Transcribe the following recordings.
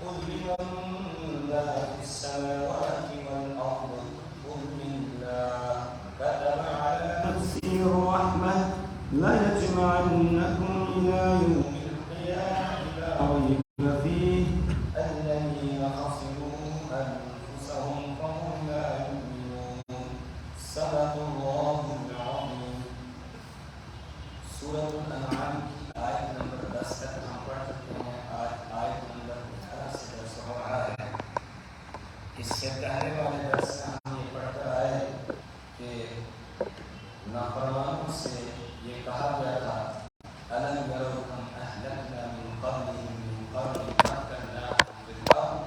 قل لمن ما في السماوات والأرض قل لله كتب على نفسه الرحمة ليجمعنكم إلى يوم القيامة لا ريب فيه الذين خسروا أنفسهم فهم لا يؤمنون صدق الله العظيم. سورة الأنعام کی آیت نمبر 10 تک ہم پڑھ چکے ہیں. آج آیت نمبر 18 سے 10 ہو رہا ہے. اس سے پہلے والے درس میں ہم یہ پڑھ کر آئے کہ نافرمانوں سے یہ کہا گیا تھا أَلَمْ يَرَوْا كَمْ أَهْلَكْنَا مِنْ قَبْلِهِمْ مِنْ قَرْنٍ مَكَّنَّاهُمْ فِي الْأَرْضِ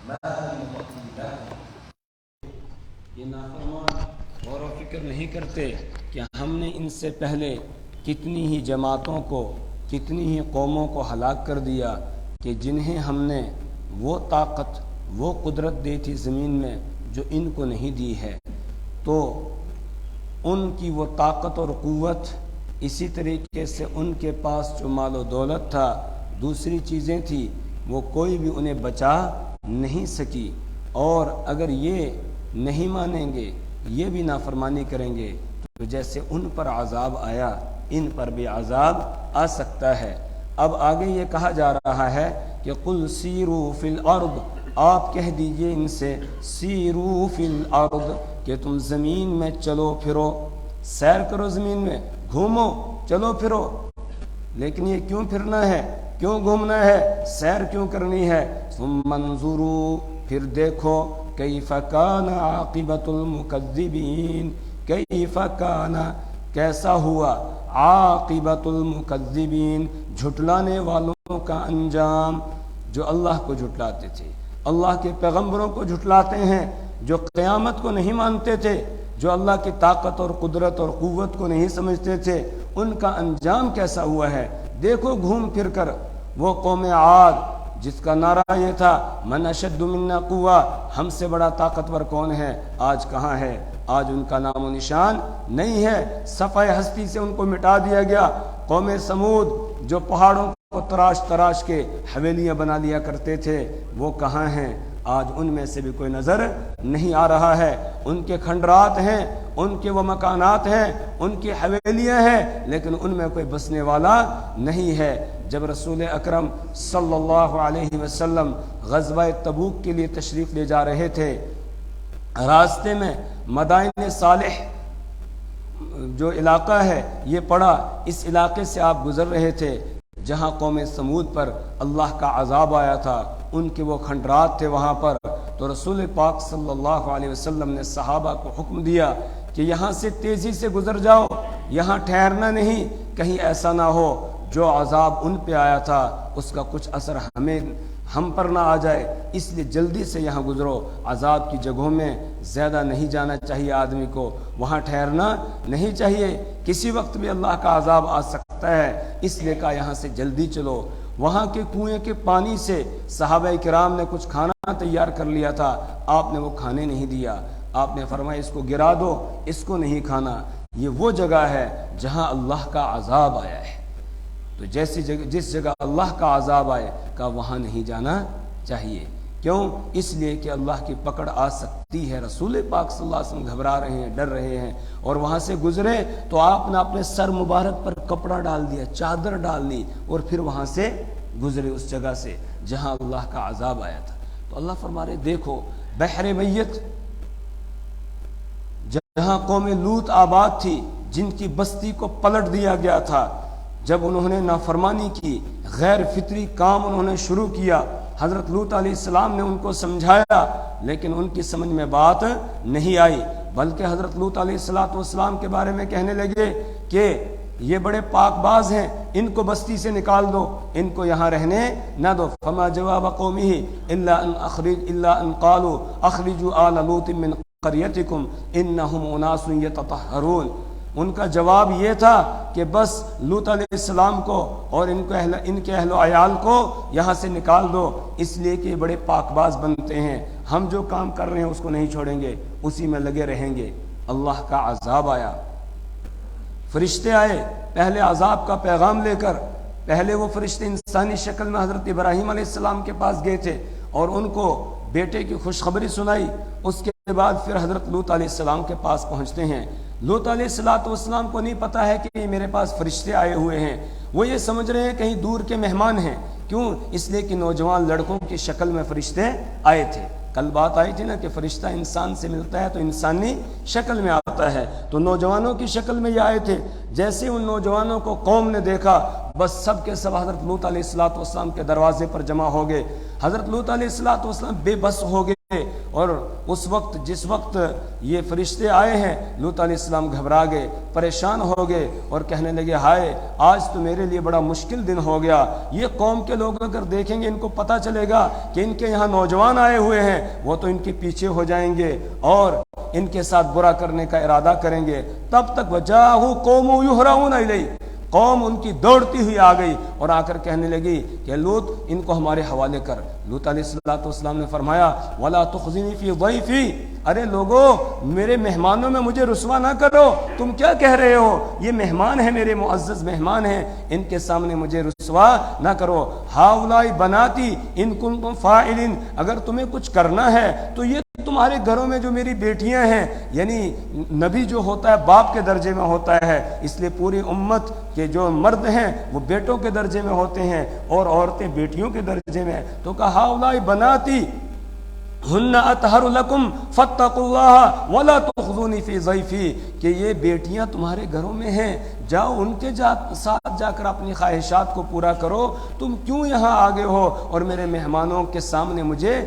مَا نُمَكِّنْ لَكُمْ. یہ نافرمان غور و فکر نہیں کرتے کہ ہم نے ان سے پہلے کتنی ہی جماعتوں کو، کتنی ہی قوموں کو ہلاک کر دیا کہ جنہیں ہم نے وہ طاقت، وہ قدرت دی تھی زمین میں جو ان کو نہیں دی ہے. تو ان کی وہ طاقت اور قوت، اسی طریقے سے ان کے پاس جو مال و دولت تھا، دوسری چیزیں تھیں، وہ کوئی بھی انہیں بچا نہیں سکی. اور اگر یہ نہیں مانیں گے، یہ بھی نافرمانی کریں گے، تو جیسے ان پر عذاب آیا ان پر بھی عذاب آ سکتا ہے. اب آگے یہ کہا جا رہا ہے کہ قل سیروا فی الارض، آپ کہہ دیجئے ان سے سیروا فی الارض کہ تم زمین میں چلو پھرو، سیر کرو، زمین میں گھومو، چلو پھرو. لیکن یہ کیوں پھرنا ہے، کیوں گھومنا ہے، سیر کیوں کرنی ہے؟ ثم انظروا، پھر دیکھو، کیف کان عاقبۃ المکذبین، کیف کان، کیسا ہوا، عاقبۃ المکذبین، جھٹلانے والوں کا انجام، جو اللہ کو جھٹلاتے تھے، اللہ کے پیغمبروں کو جھٹلاتے ہیں، جو قیامت کو نہیں مانتے تھے، جو اللہ کی طاقت اور قدرت اور قوت کو نہیں سمجھتے تھے، ان کا انجام کیسا ہوا ہے. دیکھو گھوم پھر کر. وہ قوم عاد جس کا نعرہ یہ تھا من اشد منا قوہ، ہم سے بڑا طاقتور کون ہے، آج کہاں ہے؟ آج ان کا نام و نشان نہیں ہے، صفحہ ہستی سے ان کو مٹا دیا گیا. قوم سمود جو پہاڑوں کو تراش تراش کے حویلیاں بنا لیا کرتے تھے، وہ کہاں ہیں؟ آج ان میں سے بھی کوئی نظر نہیں آ رہا ہے. ان کے کھنڈرات ہیں، ان کے وہ مکانات ہیں، ان کی حویلیاں ہیں، لیکن ان میں کوئی بسنے والا نہیں ہے. جب رسول اکرم صلی اللہ علیہ وسلم غزوہ تبوک کے لیے تشریف لے جا رہے تھے، راستے میں مدائن صالح جو علاقہ ہے یہ پڑا. اس علاقے سے آپ گزر رہے تھے جہاں قوم سمود پر اللہ کا عذاب آیا تھا، ان کے وہ کھنڈرات تھے وہاں پر. تو رسول پاک صلی اللہ علیہ وسلم نے صحابہ کو حکم دیا کہ یہاں سے تیزی سے گزر جاؤ، یہاں ٹھہرنا نہیں، کہیں ایسا نہ ہو جو عذاب ان پہ آیا تھا اس کا کچھ اثر ہم پر نہ آ جائے، اس لیے جلدی سے یہاں گزرو. عذاب کی جگہوں میں زیادہ نہیں جانا چاہیے آدمی کو، وہاں ٹھہرنا نہیں چاہیے، کسی وقت بھی اللہ کا عذاب آ سکتا ہے، اس لیے کہا یہاں سے جلدی چلو. وہاں کے کنویں کے پانی سے صحابہ کرام نے کچھ کھانا تیار کر لیا تھا، آپ نے وہ کھانے نہیں دیا، آپ نے فرمایا اس کو گرا دو، اس کو نہیں کھانا. یہ وہ جگہ ہے جہاں اللہ کا عذاب آیا ہے. تو جس جگہ اللہ کا عذاب آئے کا وہاں نہیں جانا چاہیے. کیوں؟ اس لیے کہ اللہ کی پکڑ آ سکتی ہے. رسول پاک صلی اللہ علیہ وسلم گھبرا رہے ہیں، ڈر رہے ہیں، اور وہاں سے گزرے تو آپ نے اپنے سر مبارک پر کپڑا ڈال دیا، چادر ڈال دی، اور پھر وہاں سے گزرے اس جگہ سے جہاں اللہ کا عذاب آیا تھا. تو اللہ فرما رہے دیکھو بحر میت، جہاں قوم لوط آباد تھی، جن کی بستی کو پلٹ دیا گیا تھا جب انہوں نے نافرمانی کی، غیر فطری کام انہوں نے شروع کیا. حضرت لوط علیہ السلام نے ان کو سمجھایا، لیکن ان کی سمجھ میں بات نہیں آئی، بلکہ حضرت لوط علیہ السلام کے بارے میں کہنے لگے کہ یہ بڑے پاک باز ہیں، ان کو بستی سے نکال دو، ان کو یہاں رہنے نہ دو. فما جواب قومه الا ان قالوا اخرجوا آل لوط من قريتكم انهم اناس يتطهرون. ان کا جواب یہ تھا کہ بس لوط علیہ السلام کو اور ان کے اہل و عیال کو یہاں سے نکال دو، اس لیے کہ یہ بڑے پاک باز بنتے ہیں، ہم جو کام کر رہے ہیں اس کو نہیں چھوڑیں گے، اسی میں لگے رہیں گے. اللہ کا عذاب آیا، فرشتے آئے پہلے عذاب کا پیغام لے کر. پہلے وہ فرشتے انسانی شکل میں حضرت ابراہیم علیہ السلام کے پاس گئے تھے اور ان کو بیٹے کی خوشخبری سنائی۔ اس کے بعد پھر حضرت لوط علیہ السلام کے پاس پہنچتے ہیں۔ لوط علیہ السلام کو نہیں پتا ہے کہ میرے پاس فرشتے آئے ہوئے ہیں، وہ یہ سمجھ رہے ہیں کہیں دور کے مہمان ہیں۔ کیوں؟ اس لیے کہ نوجوان لڑکوں کی شکل میں فرشتے آئے تھے۔ کل بات آئی تھی نا کہ فرشتہ انسان سے ملتا ہے تو انسانی شکل میں آتا ہے، تو نوجوانوں کی شکل میں یہ آئے تھے۔ جیسے ان نوجوانوں کو قوم نے دیکھا، بس سب کے سب حضرت لوط علیہ السلام کے دروازے پر جمع ہو گئے۔ حضرت لوط علیہ السلام بے بس ہو گئے، اور اس وقت جس وقت یہ فرشتے آئے ہیں، لوط علیہ السلام گھبرا گئے، پریشان ہو گئے اور کہنے لگے ہائے آج تو میرے لیے بڑا مشکل دن ہو گیا۔ یہ قوم کے لوگ اگر دیکھیں گے، ان کو پتہ چلے گا کہ ان کے یہاں نوجوان آئے ہوئے ہیں، وہ تو ان کے پیچھے ہو جائیں گے اور ان کے ساتھ برا کرنے کا ارادہ کریں گے۔ تب تک وجاءہ قوم یہرعون الیہ، قوم ان کی دوڑتی ہوئی آ گئی اور آ کر کہنے لگی کہ لوط ان کو ہمارے حوالے کر۔ لوط علیہ السلام نے فرمایا وَلَا تُخْزِنِي فِي ضَيْفِي، ارے لوگو میرے مہمانوں میں مجھے رسوا نہ کرو، تم کیا کہہ رہے ہو؟ یہ مہمان ہیں، میرے معزز مہمان ہیں، ان کے سامنے مجھے رسوا نہ کرو۔ ہَؤُلَاءِ بَنَاتِي إِن كُنتُمْ فَاعِلِينَ، اگر تمہیں کچھ کرنا ہے تو یہ تمہارے گھروں میں جو میری بیٹیاں ہیں، یعنی نبی جو ہوتا ہے باپ کے درجے میں ہوتا ہے، اس لیے پوری امت کے جو مرد ہیں وہ بیٹوں کے درجے میں ہوتے ہیں اور عورتیں بیٹیوں کے درجے میں۔ تو کہا ہؤلاء بناتی ہن اطہر لکم فاتقوا اللہ ولا تخزونی فی ضیفی، کہ یہ بیٹیاں تمہارے گھروں میں ہیں، جاؤ ان کے ساتھ جا کر اپنی خواہشات کو پورا کرو، تم کیوں یہاں آگے ہو اور میرے مہمانوں کے سامنے مجھے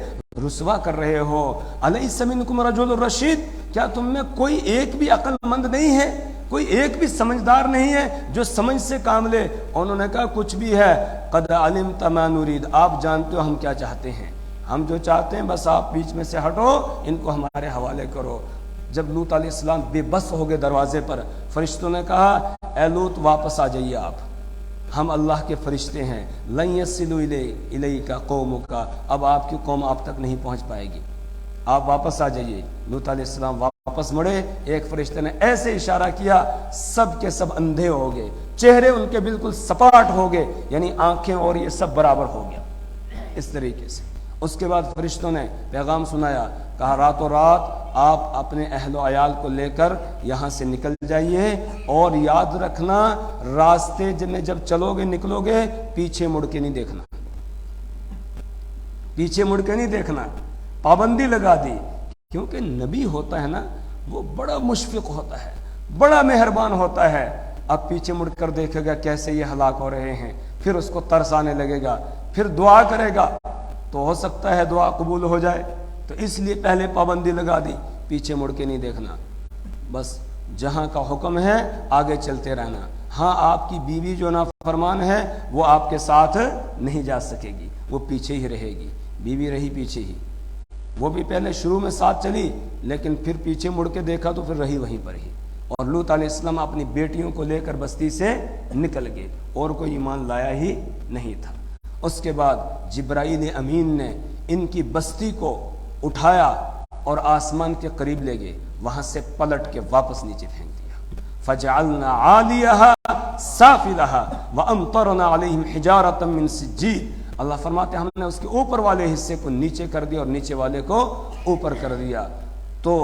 رسوا کر رہے ہو؟ الیس منکم رجل رشید، کیا تم میں کوئی ایک بھی عقل مند نہیں ہے، کوئی ایک بھی سمجھدار نہیں ہے جو سمجھ سے کام لے؟ انہوں نے کہا کچھ بھی ہے۔ قد علمت ما نرید، آپ جانتے ہو ہم کیا چاہتے ہیں، ہم جو چاہتے ہیں بس آپ بیچ میں سے ہٹو، ان کو ہمارے حوالے کرو۔ جب لوط علیہ السلام بے بس ہو گئے دروازے پر، فرشتوں نے کہا اے لوط واپس آ جائیے، آپ ہم اللہ کے فرشتے ہیں، لن یصلوا الیک قومک، اب آپ کی قوم آپ تک نہیں پہنچ پائے گی، آپ واپس آ جائیے۔ لوط علیہ السلام واپس مڑے، ایک فرشتے نے ایسے اشارہ کیا، سب کے سب اندھے ہو گئے، چہرے ان کے بالکل سپاٹ ہو گئے، یعنی آنکھیں اور یہ سب برابر ہو گیا اس طریقے سے۔ اس کے بعد فرشتوں نے پیغام سنایا، کہا راتوں رات آپ اپنے اہل و عیال کو لے کر یہاں سے نکل جائیے، اور یاد رکھنا راستے میں جب چلو گے نکلو گے پیچھے مڑ کے نہیں دیکھنا، پیچھے مڑ کے نہیں دیکھنا، پابندی لگا دی، کیونکہ نبی ہوتا ہے نا وہ بڑا مشفق ہوتا ہے، بڑا مہربان ہوتا ہے۔ اب پیچھے مڑ کر دیکھے گا کیسے یہ ہلاک ہو رہے ہیں، پھر اس کو ترس آنے لگے گا، پھر دعا کرے گا تو ہو سکتا ہے دعا قبول ہو جائے، تو اس لیے پہلے پابندی لگا دی، پیچھے مڑ کے نہیں دیکھنا، بس جہاں کا حکم ہے آگے چلتے رہنا۔ ہاں آپ کی بیوی جو نافرمان ہے وہ آپ کے ساتھ نہیں جا سکے گی، وہ پیچھے ہی رہے گی، بیوی رہی پیچھے ہی، وہ بھی پہلے شروع میں ساتھ چلی لیکن پھر پیچھے مڑ کے دیکھا تو پھر رہی وہیں پر ہی۔ اور لوط علیہ السلام اپنی بیٹیوں کو لے کر بستی سے نکل گئے، اور کوئی ایمان لایا ہی نہیں تھا۔ اس کے بعد جبرائیل امین نے ان کی بستی کو اٹھایا اور آسمان کے قریب لے گئے، وہاں سے پلٹ کے واپس نیچے پھینک دیا۔ فجعلنا عالیہا سافلہا وامطرنا علیہم حجارۃ من سجیل، اللہ فرماتے ہیں ہم نے اس کے اوپر والے حصے کو نیچے کر دیا اور نیچے والے کو اوپر کر دیا، تو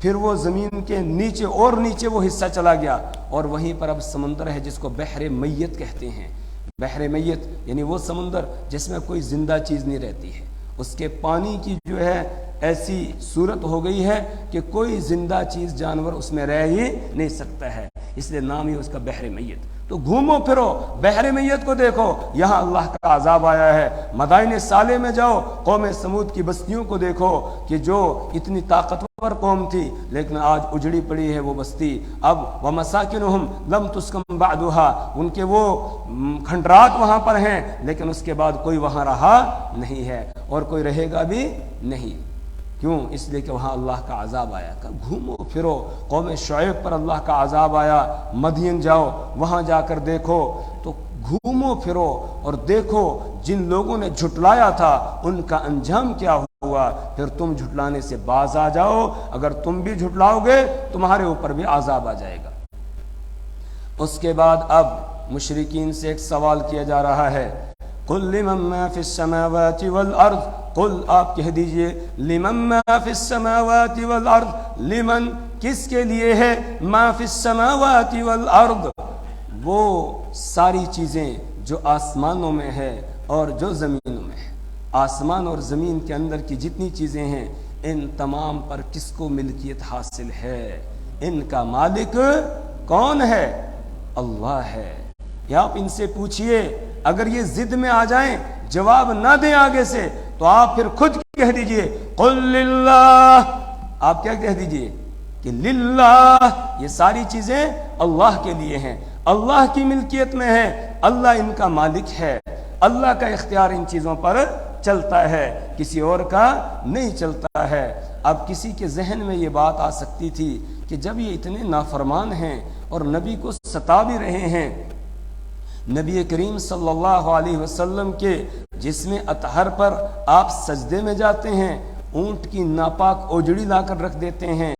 پھر وہ زمین کے نیچے اور نیچے وہ حصہ چلا گیا، اور وہیں پر اب سمندر ہے جس کو بحر میت کہتے ہیں۔ بحر میت یعنی وہ سمندر جس میں کوئی زندہ چیز نہیں رہتی ہے، اس کے پانی کی جو ہے ایسی صورت ہو گئی ہے کہ کوئی زندہ چیز جانور اس میں رہ ہی نہیں سکتا ہے، اس لیے نام ہی اس کا بحر میت۔ تو گھومو پھرو بحر میت کو دیکھو، یہاں اللہ کا عذاب آیا ہے۔ مدائن صالح میں جاؤ، قوم سمود کی بستیوں کو دیکھو کہ جو اتنی طاقتور قوم تھی لیکن آج اجڑی پڑی ہے وہ بستی۔ اب ومساکنہم لم تسکن بعدھا، ان کے وہ کھنڈرات وہاں پر ہیں لیکن اس کے بعد کوئی وہاں رہا نہیں ہے اور کوئی رہے گا بھی نہیں۔ کیوں؟ اس لیے کہ وہاں اللہ کا عذاب آیا۔ گھومو پھرو، قوم شعیب پر اللہ کا عذاب آیا، مدین جاؤ وہاں جا کر دیکھو، تو گھومو پھرو اور دیکھو جن لوگوں نے جھٹلایا تھا ان کا انجام کیا ہوا، پھر تم جھٹلانے سے باز آ جاؤ، اگر تم بھی جھٹلاؤ گے تمہارے اوپر بھی عذاب آ جائے گا۔ اس کے بعد اب مشرکین سے ایک سوال کیا جا رہا ہے، قل لمن ما فی السماوات والارض قل آپ کہہ دیجئے لمن ما فی السماوات والارض، لمن کس کے لیے ہے، ما فی السماوات والارض وہ ساری چیزیں جو آسمانوں میں ہے اور جو زمینوں میں ہے، آسمان اور زمین کے اندر کی جتنی چیزیں ہیں ان تمام پر کس کو ملکیت حاصل ہے، ان کا مالک کون ہے، اللہ ہے۔ یا آپ ان سے پوچھئے، اگر یہ ضد میں آ جائیں جواب نہ دیں آگے سے تو آپ پھر خود کہہ دیجئے قل للہ، آپ کیا کہہ دیجئے کہ للہ، یہ ساری چیزیں اللہ کے لیے ہیں، اللہ کی ملکیت میں ہے، اللہ ان کا مالک ہے، اللہ کا اختیار ان چیزوں پر چلتا ہے، کسی اور کا نہیں چلتا ہے۔ اب کسی کے ذہن میں یہ بات آ سکتی تھی کہ جب یہ اتنے نافرمان ہیں اور نبی کو ستا بھی رہے ہیں، نبی کریم صلی اللہ علیہ وسلم کے جسم اطہر پر آپ سجدے میں جاتے ہیں، اونٹ کی ناپاک اوجڑی لا کر رکھ دیتے ہیں،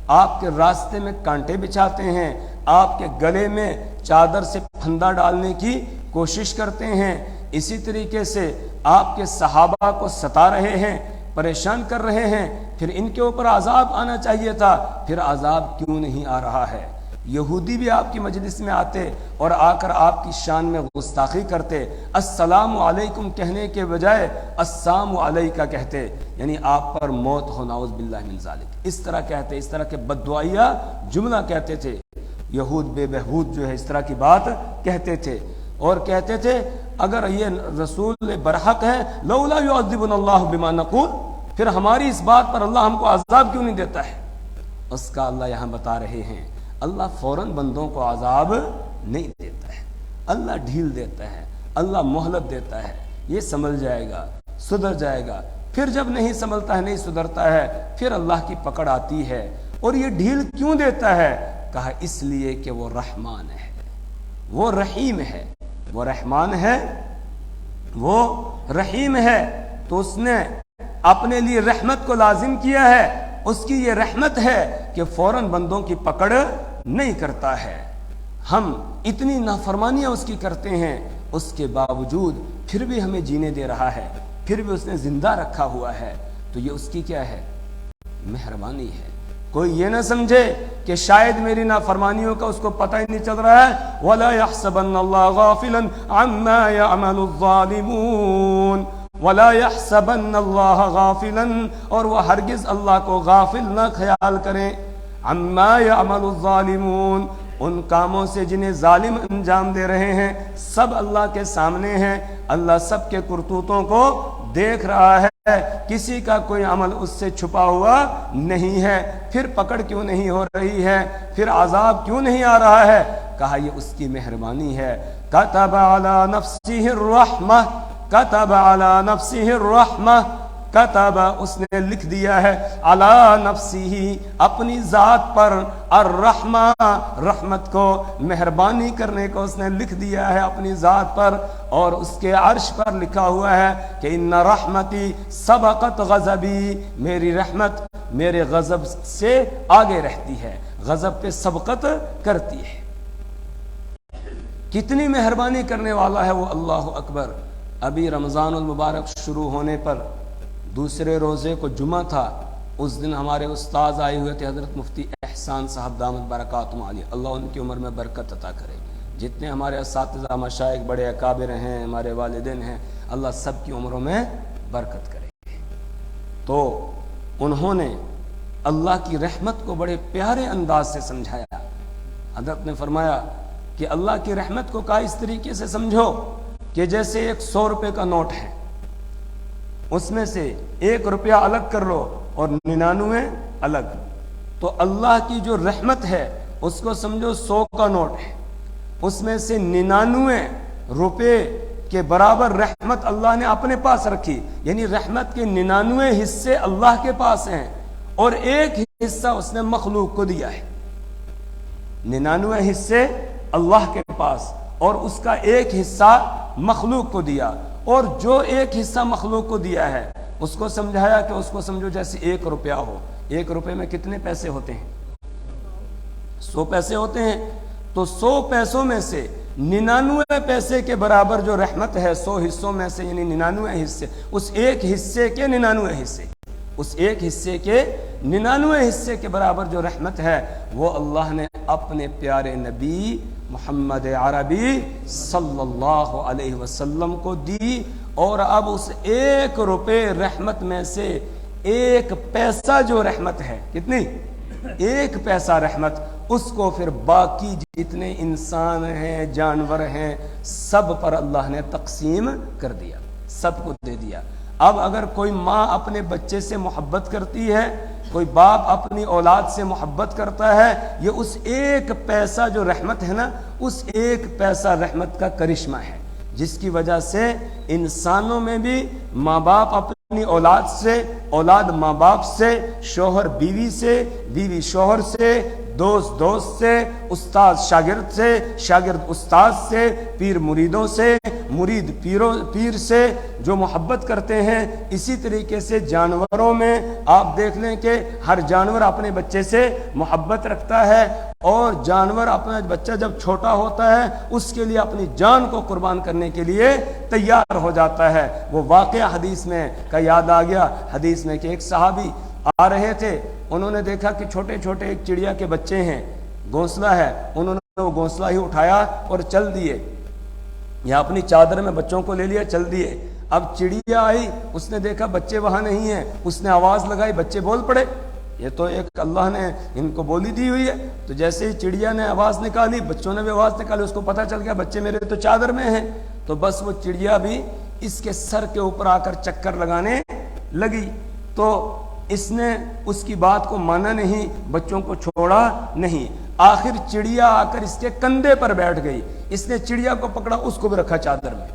آپ کے راستے میں کانٹے بچھاتے ہیں، آپ کے گلے میں چادر سے پھندا ڈالنے کی کوشش کرتے ہیں، اسی طریقے سے آپ کے صحابہ کو ستا رہے ہیں، پریشان کر رہے ہیں، پھر ان کے اوپر عذاب آنا چاہیے تھا، پھر عذاب کیوں نہیں آ رہا ہے؟ یہودی بھی آپ کی مجلس میں آتے اور آ کر آپ کی شان میں گستاخی کرتے، السلام علیکم کہنے کے بجائے السلام علیکہ کہتے، یعنی آپ پر موت ہو نعوذ باللہ من ذالک، اس طرح کہتے، اس طرح کے بددعائیہ جملہ کہتے تھے۔ یہود بے بہود جو ہے اس طرح کی بات کہتے تھے اور کہتے تھے اگر یہ رسول برحق ہے لولا یعذبنا اللہ بما نقول، پھر ہماری اس بات پر اللہ ہم کو عذاب کیوں نہیں دیتا ہے؟ اس کا اللہ یہاں بتا رہے ہیں اللہ فوراً بندوں کو عذاب نہیں دیتا ہے، اللہ ڈھیل دیتا ہے، اللہ مہلت دیتا ہے، یہ سنبھل جائے گا، سدھر جائے گا، پھر جب نہیں سنبھلتا ہے، نہیں سدھرتا ہے، پھر اللہ کی پکڑ آتی ہے۔ اور یہ ڈھیل کیوں دیتا ہے؟ کہا اس لیے کہ وہ رحمان ہے، وہ رحیم ہے، وہ رحمان ہے، وہ رحیم ہے، تو اس نے اپنے لیے رحمت کو لازم کیا ہے، اس کی یہ رحمت ہے کہ فوراً بندوں کی پکڑ نہیں کرتا ہے۔ ہم اتنی نافرمانیاں اس کی کرتے ہیں، اس کے باوجود پھر بھی ہمیں جینے دے رہا ہے، پھر بھی اس نے زندہ رکھا ہوا ہے، تو یہ اس کی کیا ہے؟ مہربانی ہے۔ کوئی یہ نہ سمجھے کہ شاید میری نافرمانیوں کا اس کو پتہ ہی نہیں چل رہا ہے، وَلَا يَحْسَبَنَّ اللَّهَ غَافِلًا عَمَّا يَعْمَلُ الظَّالِمُونَ، وَلَا يَحْسَبَنَّ اللَّهَ غَافِلًا، اور وہ ہرگز اللہ کو غافل نہ خیال کریں، عَمَّا يَعْمَلُ الظَّالِمُونَ، ان کاموں سے جنہیں ظالم انجام دے رہے ہیں، سب اللہ کے سامنے ہیں، اللہ سب کے کرتوتوں کو دیکھ رہا ہے، کسی کا کوئی عمل اس سے چھپا ہوا نہیں ہے۔ پھر پکڑ کیوں نہیں ہو رہی ہے؟ پھر عذاب کیوں نہیں آ رہا ہے؟ کہا یہ اس کی مہربانی ہے۔ کتب علی نفسہ الرحمہ، کتب علی نفسہ الرحمہ، کتب اس نے لکھ دیا ہے، علی نفسہ اپنی ذات پر، الرحمہ رحمت کو، مہربانی کرنے کو اس نے لکھ دیا ہے اپنی ذات پر، اور اس کے عرش پر لکھا ہوا ہے کہ ان رحمتی سبقت غضبی، میری رحمت میرے غضب سے آگے رہتی ہے، غضب پہ سبقت کرتی ہے۔ کتنی مہربانی کرنے والا ہے وہ، اللہ اکبر۔ ابھی رمضان المبارک شروع ہونے پر دوسرے روزے کو جمعہ تھا، اس دن ہمارے استاذ آئے ہوئے تھے حضرت مفتی احسان صاحب دامت برکاتہم عالیہ، اللہ ان کی عمر میں برکت عطا کرے۔ جتنے ہمارے اساتذہ مشائخ بڑے اکابر ہیں، ہمارے والدین ہیں، اللہ سب کی عمروں میں برکت کرے۔ تو انہوں نے اللہ کی رحمت کو بڑے پیارے انداز سے سمجھایا۔ حضرت نے فرمایا کہ اللہ کی رحمت کو کہا اس طریقے سے سمجھو کہ جیسے ایک 100 روپے کا نوٹ ہے، اس میں سے 1 روپیہ الگ کر لو اور 99 الگ، تو اللہ کی جو رحمت ہے اس کو سمجھو 100 کا نوٹ ہے، اس میں سے 99 روپے کے برابر رحمت اللہ نے اپنے پاس رکھی، یعنی رحمت کے 99 حصے اللہ کے پاس ہیں اور 1 حصہ اس نے مخلوق کو دیا ہے۔ 99 حصے اللہ کے پاس اور اس کا 1 حصہ مخلوق کو دیا، اور جو 1 حصہ مخلوق کو دیا ہے اس کو سمجھایا کہ اس کو سمجھو جیسے 1 روپیہ ہو۔ 1 روپے میں کتنے پیسے ہوتے ہیں؟ 100 پیسے ہوتے ہیں، تو 100 پیسوں میں سے 99 پیسے کے برابر جو رحمت ہے 100 حصوں میں سے، یعنی 99 حصے، اس ایک حصے کے 99 حصے، اس ایک حصے کے 99 حصے کے برابر جو رحمت ہے وہ اللہ نے اپنے پیارے نبی محمد عربی صلی اللہ علیہ وسلم کو دی، اور اب اس 1 روپے رحمت میں سے 1 پیسہ جو رحمت ہے، کتنی؟ 1 پیسہ رحمت، اس کو پھر باقی جتنے انسان ہیں، جانور ہیں، سب پر اللہ نے تقسیم کر دیا، سب کو دے دیا۔ اب اگر کوئی ماں اپنے بچے سے محبت کرتی ہے، کوئی باپ اپنی اولاد سے محبت کرتا ہے، یہ اس 1 پیسہ جو رحمت ہے نا، اس 1 پیسہ رحمت کا کرشمہ ہے، جس کی وجہ سے انسانوں میں بھی ماں باپ اپنی اولاد سے، اولاد ماں باپ سے، شوہر بیوی سے، بیوی شوہر سے، دوست دوست سے، استاد شاگرد سے، شاگرد استاد سے، پیر مریدوں سے، مرید پیر سے جو محبت کرتے ہیں، اسی طریقے سے جانوروں میں آپ دیکھ لیں کہ ہر جانور اپنے بچے سے محبت رکھتا ہے، اور جانور اپنا بچہ جب چھوٹا ہوتا ہے اس کے لیے اپنی جان کو قربان کرنے کے لیے تیار ہو جاتا ہے۔ وہ واقعہ حدیث میں کا یاد آ گیا، حدیث میں کہ ایک صحابی آ رہے تھے، انہوں نے دیکھا کہ چھوٹے چھوٹے ایک چڑیا کے بچے ہیں، گھونسلہ ہے، انہوں نے وہ گھونسلہ ہی اٹھایا اور چل دیے، یا اپنی چادر میں بچوں کو لے لیا، چل دیے۔ اب چڑیا آئی، اس نے دیکھا بچے وہاں نہیں ہیں، اس نے آواز لگائی، بچے بول پڑے، یہ تو ایک اللہ نے ان کو بولی دی ہوئی ہے۔ تو جیسے ہی چڑیا نے آواز نکالی، بچوں نے بھی آواز نکالی، اس کو پتہ چل گیا بچے میرے تو چادر میں ہیں، تو بس وہ چڑیا بھی اس کے سر کے اوپر آ کر چکر لگانے لگی، تو اس نے اس کی بات کو مانا نہیں، بچوں کو چھوڑا نہیں، آخر چڑیا آ کر اس کے کندھے پر بیٹھ گئی، اس نے چڑیا کو پکڑا، اس کو بھی رکھا چادر میں،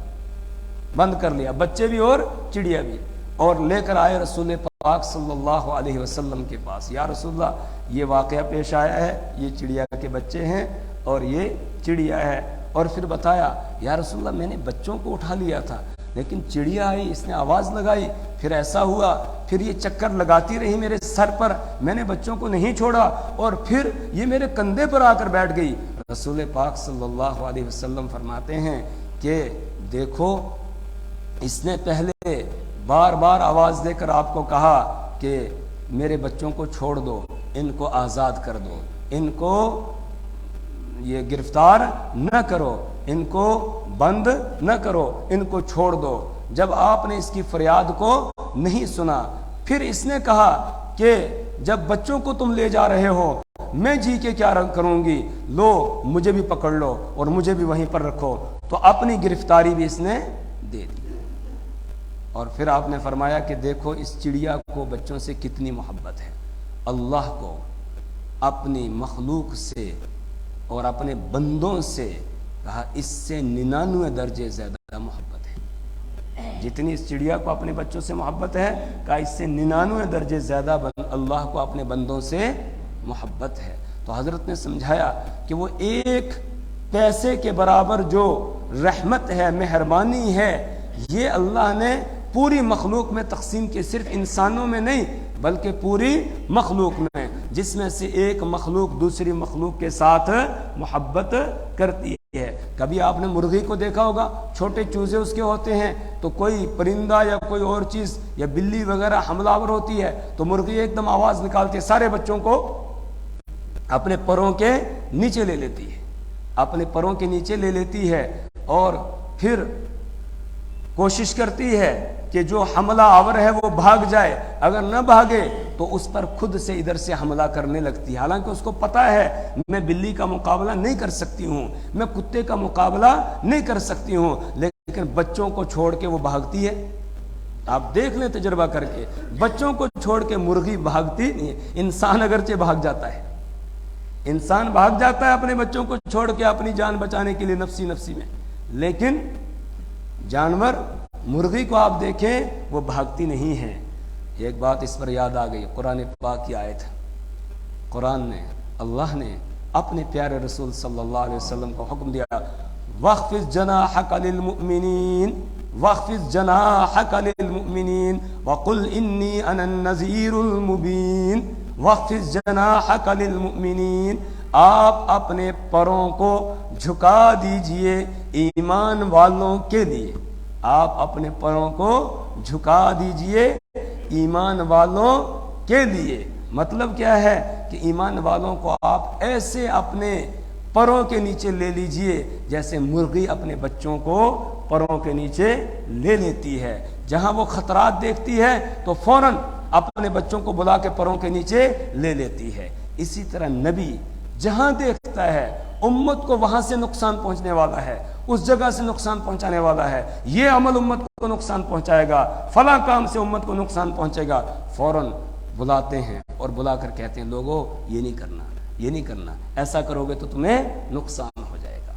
بند کر لیا، بچے بھی اور چڑیا بھی، اور لے کر آئے رسول پاک صلی اللہ علیہ وسلم کے پاس، یا رسول اللہ یہ واقعہ پیش آیا ہے، یہ چڑیا کے بچے ہیں اور یہ چڑیا ہے، اور پھر بتایا یا رسول اللہ میں نے بچوں کو اٹھا لیا تھا، لیکن چڑیا آئی، اس نے آواز لگائی، پھر ایسا ہوا، پھر یہ چکر لگاتی رہی میرے سر پر، میں نے بچوں کو نہیں چھوڑا، اور پھر یہ میرے کندھے پر آ کر بیٹھ گئی۔ رسول پاک صلی اللہ علیہ وسلم فرماتے ہیں کہ دیکھو، اس نے پہلے بار بار آواز دے کر آپ کو کہا کہ میرے بچوں کو چھوڑ دو، ان کو آزاد کر دو، ان کو یہ گرفتار نہ کرو، ان کو بند نہ کرو، ان کو چھوڑ دو۔ جب آپ نے اس کی فریاد کو نہیں سنا، پھر اس نے کہا کہ جب بچوں کو تم لے جا رہے ہو، میں جی کے کیا کروں گی، لو مجھے بھی پکڑ لو اور مجھے بھی وہیں پر رکھو، تو اپنی گرفتاری بھی اس نے دے دی۔ اور پھر آپ نے فرمایا کہ دیکھو اس چڑیا کو بچوں سے کتنی محبت ہے، اللہ کو اپنی مخلوق سے اور اپنے بندوں سے کہا اس سے 99 درجے زیادہ محبت ہے، جتنی اس چڑیا کو اپنے بچوں سے محبت ہے، کہا اس سے 99 درجے زیادہ اللہ کو اپنے بندوں سے محبت ہے۔ تو حضرت نے سمجھایا کہ وہ 1 پیسے کے برابر جو رحمت ہے، مہربانی ہے، یہ اللہ نے پوری مخلوق میں تقسیم کی، صرف انسانوں میں نہیں بلکہ پوری مخلوق میں، جس میں سے ایک مخلوق دوسری مخلوق کے ساتھ محبت کرتی ہے۔ کبھی آپ نے مرغی کو دیکھا ہوگا، چھوٹے چوزے اس کے ہوتے ہیں، تو کوئی پرندہ یا کوئی اور چیز یا بلی وغیرہ حملہ آور ہوتی ہے تو مرغی ایک دم آواز نکالتی ہے، سارے بچوں کو اپنے پروں کے نیچے لے لیتی ہے، اپنے پروں کے نیچے لے لیتی ہے، اور پھر کوشش کرتی ہے کہ جو حملہ آور ہے وہ بھاگ جائے، اگر نہ بھاگے تو اس پر خود سے ادھر سے حملہ کرنے لگتی ہے، حالانکہ اس کو پتا ہے میں بلی کا مقابلہ نہیں کر سکتی ہوں، میں کتے کا مقابلہ نہیں کر سکتی ہوں، لیکن بچوں کو چھوڑ کے وہ بھاگتی ہے۔ آپ دیکھ لیں تجربہ کر کے، بچوں کو چھوڑ کے مرغی بھاگتی نہیں ہے۔ انسان اگرچہ بھاگ جاتا ہے، انسان بھاگ جاتا ہے اپنے بچوں کو چھوڑ کے اپنی جان بچانے کے لیے نفسی نفسی میں، لیکن جانور مرغی کو آپ دیکھیں وہ بھاگتی نہیں ہے۔ ایک بات اس پر یاد آ گئی، قرآن پاک کی آیت، قرآن نے اللہ نے اپنے پیارے رسول صلی اللہ علیہ وسلم کو حکم دیا، وَاخْفِضْ جَنَاحَكَ لِلْمُؤْمِنِينَ وَاخْفِضْ جَنَاحَكَ لِلْمُؤْمِنِينَ وَقُلْ إِنِّي أَنَا النَّذِيرُ الْمُبِينُ وَاخْفِضْ جَنَاحَكَ لِلْمُؤْمِنِينَ، آپ اپنے پروں کو جھکا دیجئے ایمان والوں کے لیے، آپ اپنے پروں کو جھکا دیجئے ایمان والوں کے لیے۔ مطلب کیا ہے کہ ایمان والوں کو آپ ایسے اپنے پروں کے نیچے لے لیجئے جیسے مرغی اپنے بچوں کو پروں کے نیچے لے لیتی ہے، جہاں وہ خطرات دیکھتی ہے تو فوراً اپنے بچوں کو بلا کے پروں کے نیچے لے لیتی ہے۔ اسی طرح نبی جہاں دیکھتا ہے امت کو وہاں سے نقصان پہنچنے والا ہے، اس جگہ سے نقصان پہنچانے والا ہے، یہ عمل امت کو نقصان پہنچائے گا، فلاں کام سے امت کو نقصان پہنچے گا، فوراً بلاتے ہیں اور بلا کر کہتے ہیں لوگوں یہ نہیں کرنا، یہ نہیں کرنا، ایسا کرو گے تو تمہیں نقصان ہو جائے گا۔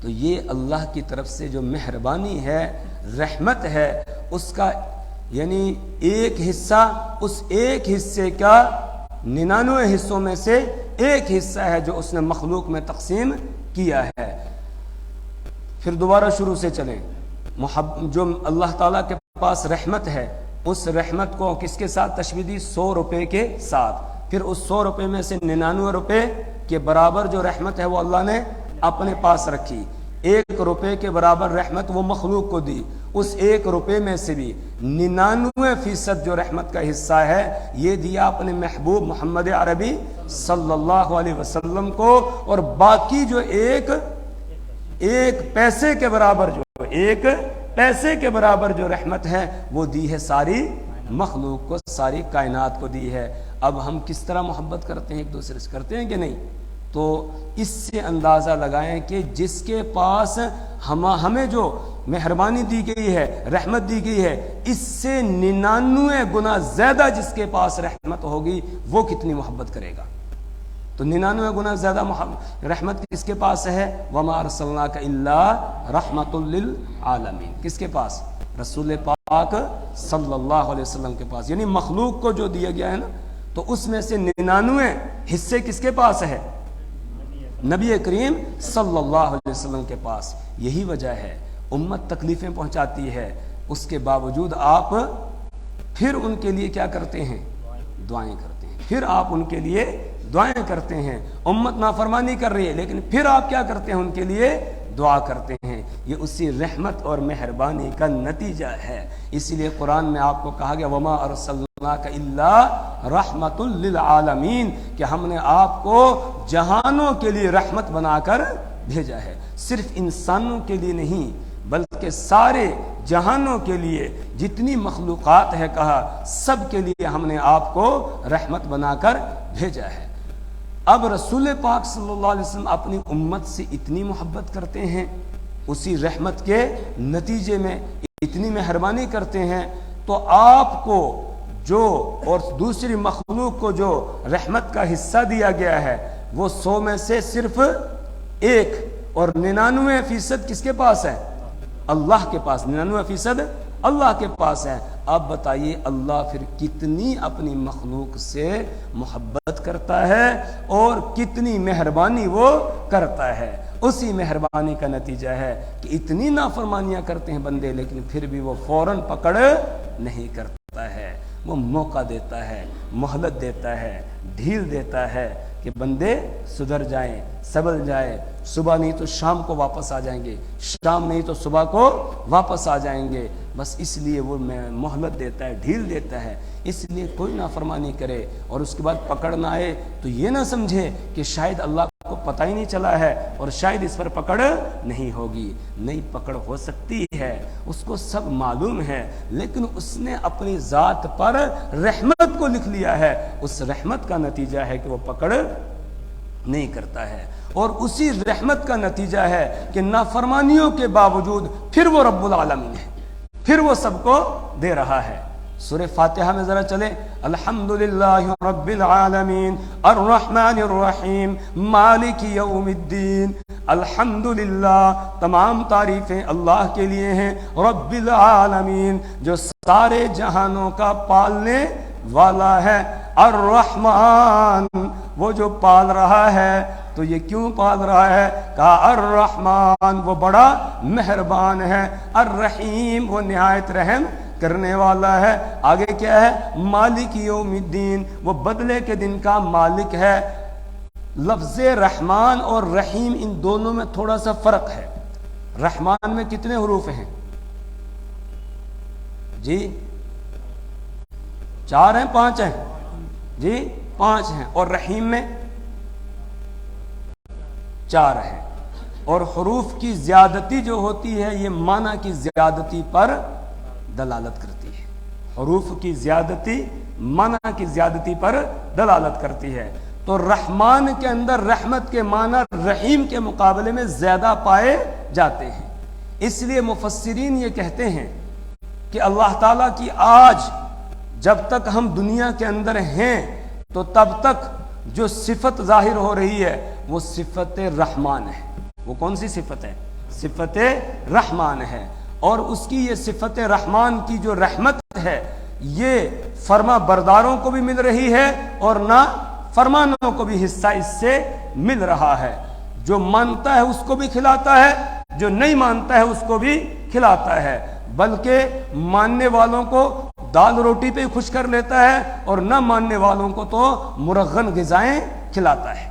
تو یہ اللہ کی طرف سے جو مہربانی ہے، رحمت ہے، اس کا یعنی ایک حصہ، اس ایک حصے کا 99 حصوں میں سے ایک حصہ ہے جو اس نے مخلوق میں تقسیم کیا ہے۔ پھر دوبارہ شروع سے چلیں، جو اللہ تعالیٰ کے پاس رحمت ہے، اس رحمت کو کس کے ساتھ تشبیہ دی؟ 100 روپے کے ساتھ۔ پھر اس 100 روپے میں سے 99 روپے کے برابر جو رحمت ہے وہ اللہ نے اپنے پاس رکھی، 1 روپے کے برابر رحمت وہ مخلوق کو دی، اس 1 روپے میں سے بھی 99% جو رحمت کا حصہ ہے یہ دیا اپنے محبوب محمد عربی صلی اللہ علیہ وسلم کو، اور باقی جو ایک پیسے کے برابر جو رحمت ہے وہ دی ہے ساری مخلوق کو، ساری کائنات کو دی ہے۔ اب ہم کس طرح محبت کرتے ہیں ایک دوسرے سے، کرتے ہیں کہ نہیں؟ تو اس سے اندازہ لگائیں کہ جس کے پاس ہمیں جو مہربانی دی گئی ہے، رحمت دی گئی ہے، اس سے 99 گنا زیادہ جس کے پاس رحمت ہوگی وہ کتنی محبت کرے گا۔ تو 99 گنا زیادہ رحمت کس کے پاس ہے؟ وَمَا أَرْسَلْنَاكَ إِلَّا رَحْمَةٌ لِّلْعَالَمِينَ۔ کس کے پاس؟ رسول پاک صلی اللہ علیہ وسلم کے پاس، یعنی مخلوق کو جو دیا گیا ہے نا، تو اس میں سے 99 حصے کس کے پاس ہے؟ نبی کریم صلی اللہ علیہ وسلم کے پاس۔ یہی وجہ ہے امت تکلیفیں پہنچاتی ہے، اس کے باوجود آپ پھر ان کے لیے کیا کرتے ہیں؟ دعائیں کرتے ہیں، پھر آپ ان کے لیے دعائیں کرتے ہیں۔ امت نافرمانی کر رہی ہے لیکن پھر آپ کیا کرتے ہیں؟ ان کے لیے دعا کرتے ہیں۔ یہ اسی رحمت اور مہربانی کا نتیجہ ہے۔ اسی لیے قرآن میں آپ کو کہا گیا وَمَا أَرْسَلْنَاكَ إِلَّا رَحْمَةٌ لِّلْعَالَمِينَ، کہ ہم نے آپ کو جہانوں کے لیے رحمت بنا کر بھیجا ہے، صرف انسانوں کے لیے نہیں بلکہ سارے جہانوں کے لیے، جتنی مخلوقات ہے کہا سب کے لیے ہم نے آپ کو رحمت بنا کر بھیجا ہے۔ اب رسول پاک صلی اللہ علیہ وسلم اپنی امت سے اتنی محبت کرتے ہیں، اسی رحمت کے نتیجے میں اتنی مہربانی کرتے ہیں، تو آپ کو جو اور دوسری مخلوق کو جو رحمت کا حصہ دیا گیا ہے وہ 100 میں سے صرف 1، اور 99% کس کے پاس ہے؟ اللہ کے پاس۔ 99% اللہ کے پاس ہے۔ اب بتائیے اللہ پھر کتنی اپنی مخلوق سے محبت کرتا ہے اور کتنی مہربانی وہ کرتا ہے۔ اسی مہربانی کا نتیجہ ہے کہ اتنی نافرمانیاں کرتے ہیں بندے لیکن پھر بھی وہ فوراً پکڑ نہیں کرتا ہے، وہ موقع دیتا ہے، مہلت دیتا ہے، ڈھیل دیتا ہے کہ بندے سدھر جائیں، سبل جائیں، صبح نہیں تو شام کو واپس آ جائیں گے، شام نہیں تو صبح کو واپس آ جائیں گے۔ بس اس لیے وہ مہلت دیتا ہے، ڈھیل دیتا ہے۔ اس لیے کوئی نافرمانی کرے اور اس کے بعد پکڑ نہ آئے تو یہ نہ سمجھے کہ شاید اللہ کو پتہ ہی نہیں چلا ہے اور شاید اس پر پکڑ نہیں ہوگی۔ نہیں، پکڑ ہو سکتی ہے، اس کو سب معلوم ہے، لیکن اس نے اپنی ذات پر رحمت کو لکھ لیا ہے۔ اس رحمت کا نتیجہ ہے کہ وہ پکڑ نہیں کرتا ہے، اور اسی رحمت کا نتیجہ ہے کہ نافرمانیوں کے باوجود پھر وہ رب العالمین ہے، پھر وہ سب کو دے رہا ہے۔ سورہ فاتحہ میں ذرا چلیں، الحمدللہ رب العالمین الرحمن الرحیم مالک یوم الدین۔ الحمدللہ، تمام تعریفیں اللہ کے لیے ہیں، رب العالمین، جو سارے جہانوں کا پالنے والا ہے، الرحمن، وہ جو پال رہا ہے۔ تو یہ کیوں پال رہا ہے؟ کہا الرحمن، وہ بڑا مہربان ہے، الرحیم، وہ نہایت رحم کرنے والا ہے۔ آگے کیا ہے؟ مالک یوم الدین، وہ بدلے کے دن کا مالک ہے۔ لفظ رحمان اور رحیم ان دونوں میں تھوڑا سا فرق ہے. رحمان میں کتنے حروف ہیں جی؟ 4 ہیں 5 ہیں جی؟ 5 ہیں. اور رحیم میں 4 ہیں. اور حروف کی زیادتی جو ہوتی ہے یہ معنی کی زیادتی پر دلالت کرتی ہے. حروف کی زیادتی معنی کی زیادتی پر دلالت کرتی ہے. تو رحمان کے اندر رحمت کے معنی رحیم کے مقابلے میں زیادہ پائے جاتے ہیں. اس لیے مفسرین یہ کہتے ہیں کہ اللہ تعالیٰ کی آج جب تک ہم دنیا کے اندر ہیں تو تب تک جو صفت ظاہر ہو رہی ہے وہ صفت رحمان ہے. وہ کون سی صفت ہے؟ صفت رحمان ہے. اور اس کی یہ صفت رحمان کی جو رحمت ہے یہ فرما برداروں کو بھی مل رہی ہے اور نہ فرمانوں کو بھی حصہ اس سے مل رہا ہے. جو مانتا ہے اس کو بھی کھلاتا ہے, جو نہیں مانتا ہے اس کو بھی کھلاتا ہے, بلکہ ماننے والوں کو دال روٹی پہ خوش کر لیتا ہے اور نہ ماننے والوں کو تو مرغن غذائیں کھلاتا ہے.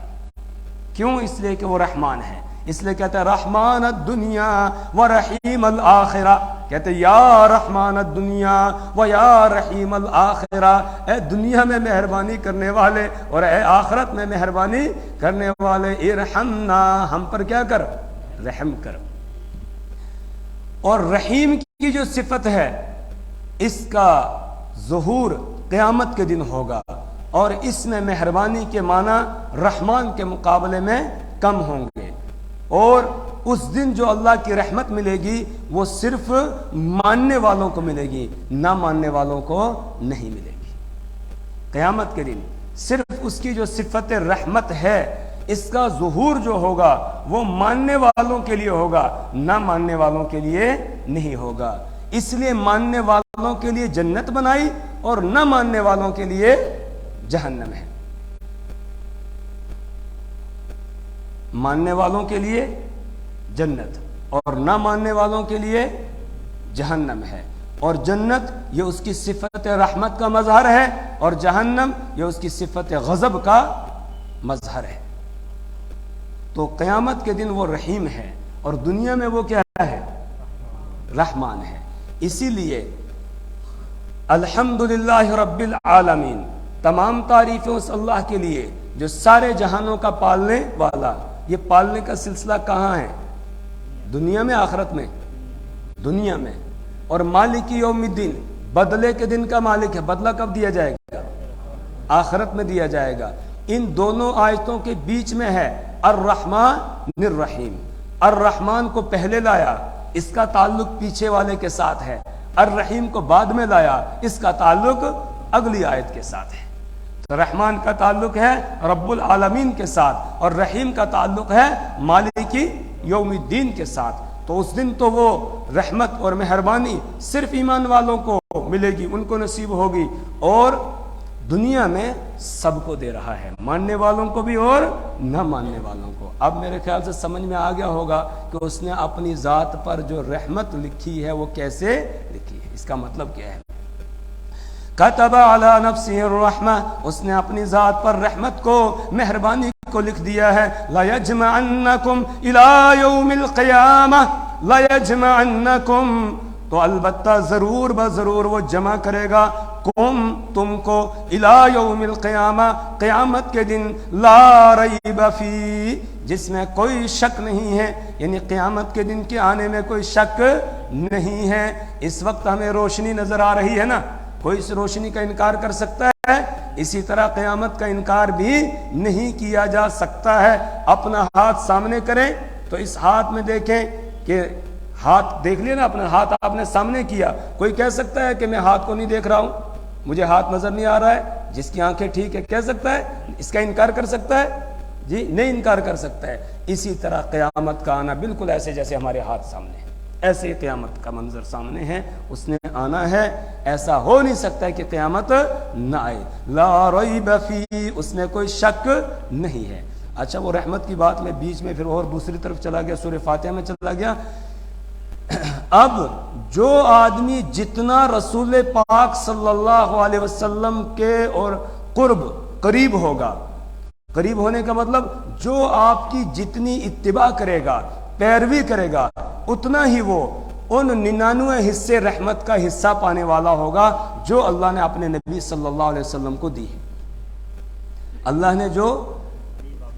کیوں؟ اس لیے کہ وہ رحمان ہے. اس لیے کہتے ہیں رحمان الدنیا و رحیم الآخرہ. کہتے ہیں یا رحمان الدنیا و یا رحیم الآخرہ, اے دنیا میں مہربانی کرنے والے اور اے آخرت میں مہربانی کرنے والے, ارحمنا, ہم پر کیا کر؟ رحم کر. اور رحیم کی جو صفت ہے اس کا ظہور قیامت کے دن ہوگا اور اس میں مہربانی کے معنی رحمان کے مقابلے میں کم ہوں گے. اور اس دن جو اللہ کی رحمت ملے گی وہ صرف ماننے والوں کو ملے گی, نہ ماننے والوں کو نہیں ملے گی. قیامت کے دن صرف اس کی جو صفت رحمت ہے اس کا ظہور جو ہوگا وہ ماننے والوں کے لیے ہوگا, نہ ماننے والوں کے لیے نہیں ہوگا. اس لیے ماننے والوں کے لیے جنت بنائی اور نہ ماننے والوں کے لیے جہنم ہے. ماننے والوں کے لیے جنت اور نہ ماننے والوں کے لیے جہنم ہے. اور جنت یہ اس کی صفت رحمت کا مظہر ہے اور جہنم یہ اس کی صفت غضب کا مظہر ہے. تو قیامت کے دن وہ رحیم ہے اور دنیا میں وہ کیا ہے؟ رحمان ہے. اسی لیے الحمدللہ رب العالمین, تمام تعریفیں اس اللہ کے لیے جو سارے جہانوں کا پالنے والا. یہ پالنے کا سلسلہ کہاں ہے؟ دنیا میں, آخرت میں؟ دنیا میں. اور مالک یوم الدین, بدلے کے دن کا مالک ہے. بدلہ کب دیا جائے گا؟ آخرت میں دیا جائے گا. ان دونوں آیتوں کے بیچ میں ہے الرحمن الرحیم. الرحمن کو پہلے لایا, اس کا تعلق پیچھے والے کے ساتھ ہے. الرحیم کو بعد میں لایا, اس کا تعلق اگلی آیت کے ساتھ ہے. تو رحمان کا تعلق ہے رب العالمین کے ساتھ اور رحیم کا تعلق ہے مالک یوم الدین کے ساتھ. تو اس دن تو وہ رحمت اور مہربانی صرف ایمان والوں کو ملے گی, ان کو نصیب ہوگی, اور دنیا میں سب کو دے رہا ہے, ماننے والوں کو بھی اور نہ ماننے والوں کو. اب میرے خیال سے سمجھ میں آ گیا ہوگا کہ اس نے اپنی ذات پر جو رحمت لکھی ہے وہ کیسے لکھی ہے, اس کا مطلب کیا ہے. کتب علی نفسہ الرحمہ, اس نے اپنی ذات پر رحمت کو, مہربانی کو لکھ دیا ہے. لیجمعنکم الی یوم القیامہ, لیجمعنکم, تو البتہ ضرور بضرور وہ جمع کرے گا تم کو الی یوم القیامہ, قیامت کے دن, لا ریب فی, جس میں کوئی شک نہیں ہے. یعنی قیامت کے دن کے آنے میں کوئی شک نہیں ہے. اس وقت ہمیں روشنی نظر آ رہی ہے نا, کوئی اس روشنی کا انکار کر سکتا ہے؟ اسی طرح قیامت کا انکار بھی نہیں کیا جا سکتا ہے. اپنا ہاتھ سامنے کریں تو اس ہاتھ میں دیکھیں کہ ہاتھ دیکھ لیا نا, اپنا ہاتھ آپ نے سامنے کیا, کوئی کہہ سکتا ہے کہ میں ہاتھ کو نہیں دیکھ رہا ہوں, مجھے ہاتھ نظر نہیں آ رہا ہے؟ جس کی آنکھیں ٹھیک ہے کہہ سکتا ہے, اس کا انکار کر سکتا ہے؟ جی نہیں انکار کر سکتا ہے. اسی طرح قیامت کا آنا بالکل ایسے جیسے ہمارے ہاتھ سامنے ہے, ایسے ہی قیامت کا منظر سامنے ہے, اس نے آنا ہے. ایسا ہو نہیں سکتا ہے کہ قیامت نہ آئے. لا ریب فی, اس میں کوئی شک نہیں ہے. اچھا, وہ رحمت کی بات میں بیچ میں پھر اور دوسری طرف چلا گیا, سورہ فاتحہ میں چلا گیا. اب جو آدمی جتنا رسول پاک صلی اللہ علیہ وسلم کے اور قریب ہوگا, قریب ہونے کا مطلب جو آپ کی جتنی اتباع کرے گا، پیروی کرے گا، اتنا ہی وہ ان 99 حصے رحمت کا حصہ پانے والا ہوگا جو اللہ نے اپنے نبی صلی اللہ علیہ وسلم کو دی ہے۔ اللہ نے جو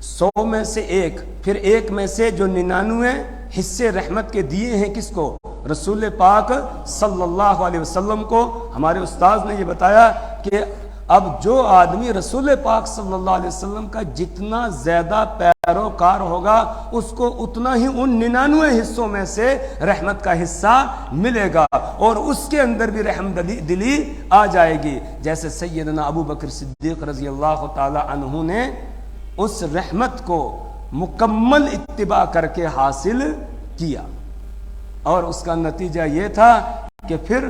100 میں سے ایک، پھر ایک میں سے جو 99 حصے رحمت کے دیے ہیں کس کو؟ رسول پاک صلی اللہ علیہ وسلم کو۔ ہمارے استاذ نے یہ بتایا کہ اب جو آدمی رسول پاک صلی اللہ علیہ وسلم کا جتنا زیادہ پیروکار ہوگا، اس کو اتنا ہی ان 99 حصوں میں سے رحمت کا حصہ ملے گا، اور اس کے اندر بھی رحم دلی آ جائے گی، جیسے سیدنا ابو بکر صدیق رضی اللہ تعالی عنہ نے اس رحمت کو مکمل اتباع کر کے حاصل کیا، اور اس کا نتیجہ یہ تھا کہ پھر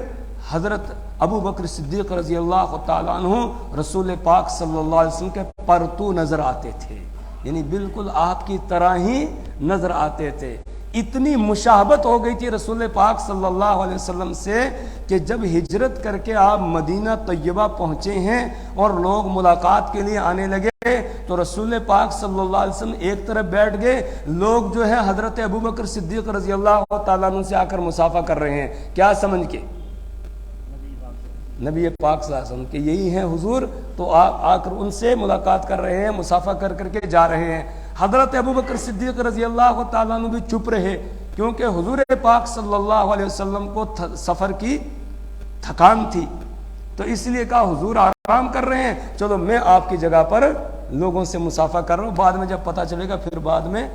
حضرت ابو بکر صدیق رضی اللہ تعالیٰ عنہ رسول پاک صلی اللہ علیہ وسلم کے پرتو نظر آتے تھے، یعنی بالکل آپ کی طرح ہی نظر آتے تھے۔ اتنی مشابہت ہو گئی تھی رسول پاک صلی اللہ علیہ وسلم سے کہ جب ہجرت کر کے آپ مدینہ طیبہ پہنچے ہیں اور لوگ ملاقات کے لیے آنے لگے تو رسول پاک صلی اللہ علیہ وسلم ایک طرف بیٹھ گئے، لوگ جو ہے حضرت ابو بکر صدیق رضی اللہ تعالیٰ عنہ سے آ کر مصافحہ کر رہے ہیں، کیا سمجھ کے؟ نبی پاک صلی اللہ علیہ وسلم کہ یہی ہیں حضور، تو آپ آ کر ان سے ملاقات کر رہے ہیں، مصافحہ کر کر کے جا رہے ہیں۔ حضرت ابو بکر صدیق رضی اللہ تعالیٰ عنہ بھی چپ رہے، کیونکہ حضور پاک صلی اللہ علیہ وسلم کو سفر کی تھکان تھی، تو اس لیے کہا حضور آرام کر رہے ہیں، چلو میں آپ کی جگہ پر لوگوں سے مصافحہ کر رہا ہوں، بعد میں جب پتہ چلے گا پھر بعد میں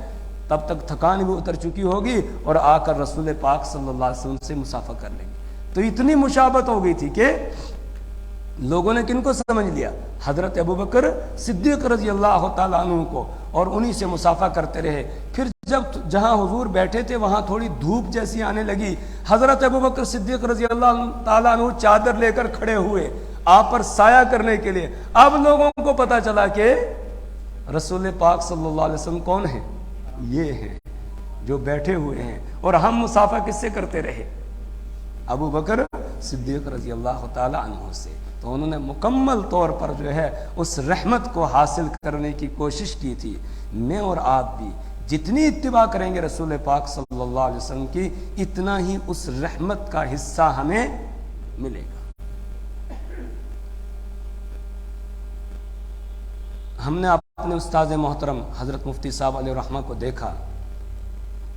تب تک تھکان بھی اتر چکی ہوگی اور آ کر رسول پاک صلی اللہ علیہ وسلم سے مصافحہ کر لیں گے۔ تو اتنی مشابہت ہو گئی تھی کہ لوگوں نے کن کو سمجھ لیا؟ حضرت ابو بکر صدیق رضی اللہ تعالیٰ عنہ کو، اور انہی سے مصافحہ کرتے رہے۔ پھر جب جہاں حضور بیٹھے تھے وہاں تھوڑی دھوپ جیسی آنے لگی، حضرت ابو بکر صدیق رضی اللہ تعالیٰ عنہ چادر لے کر کھڑے ہوئے آپ پر سایہ کرنے کے لیے۔ اب لوگوں کو پتا چلا کہ رسول پاک صلی اللہ علیہ وسلم کون ہیں؟ یہ ہیں جو بیٹھے ہوئے ہیں، اور ہم مصافحہ کس سے کرتے رہے؟ ابو بکر صدیق رضی اللہ تعالی عنہ سے۔ تو انہوں نے مکمل طور پر جو ہے اس رحمت کو حاصل کرنے کی کوشش کی تھی۔ میں اور آپ بھی جتنی اتباع کریں گے رسول پاک صلی اللہ علیہ وسلم کی، اتنا ہی اس رحمت کا حصہ ہمیں ملے گا۔ ہم نے اپنے استاد محترم حضرت مفتی صاحب علیہ الرحمہ کو دیکھا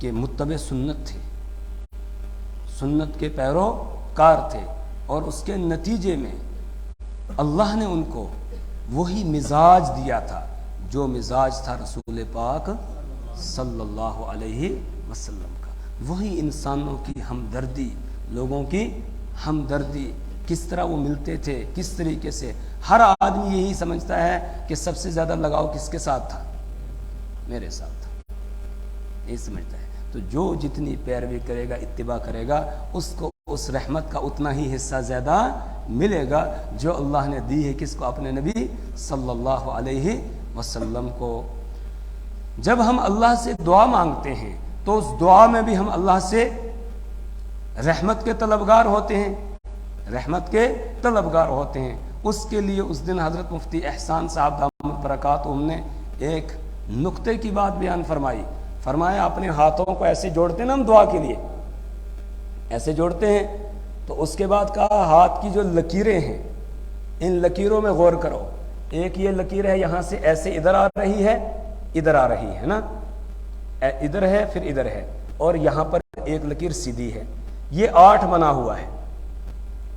کہ متبع سنت تھے، سنت کے پیروکار تھے، اور اس کے نتیجے میں اللہ نے ان کو وہی مزاج دیا تھا جو مزاج تھا رسول پاک صلی اللہ علیہ وسلم کا۔ وہی انسانوں کی ہمدردی، لوگوں کی ہمدردی، کس طرح وہ ملتے تھے، کس طریقے سے۔ ہر آدمی یہی سمجھتا ہے کہ سب سے زیادہ لگاؤ کس کے ساتھ تھا؟ میرے ساتھ تھا، یہی سمجھتا ہے۔ تو جو جتنی پیروی کرے گا، اتباع کرے گا، اس کو اس رحمت کا اتنا ہی حصہ زیادہ ملے گا جو اللہ نے دی ہے کس کو؟ اپنے نبی صلی اللہ علیہ وسلم کو۔ جب ہم اللہ سے دعا مانگتے ہیں تو اس دعا میں بھی ہم اللہ سے رحمت کے طلبگار ہوتے ہیں، رحمت کے طلبگار ہوتے ہیں۔ اس کے لیے اس دن حضرت مفتی احسان صاحب دامت برکاتہم نے ایک نقطے کی بات بیان فرمائی۔ فرمایا اپنے ہاتھوں کو ایسے جوڑتے ہیں نا ہم دعا کے لیے، ایسے جوڑتے ہیں، تو اس کے بعد کہا ہاتھ کی جو لکیریں ہیں ان لکیروں میں غور کرو۔ ایک یہ لکیر ہے یہاں سے ایسے ادھر آ رہی ہے، ادھر آ رہی ہے نا، ادھر ہے پھر ادھر ہے، اور یہاں پر ایک لکیر سیدھی ہے۔ یہ 8 بنا ہوا ہے،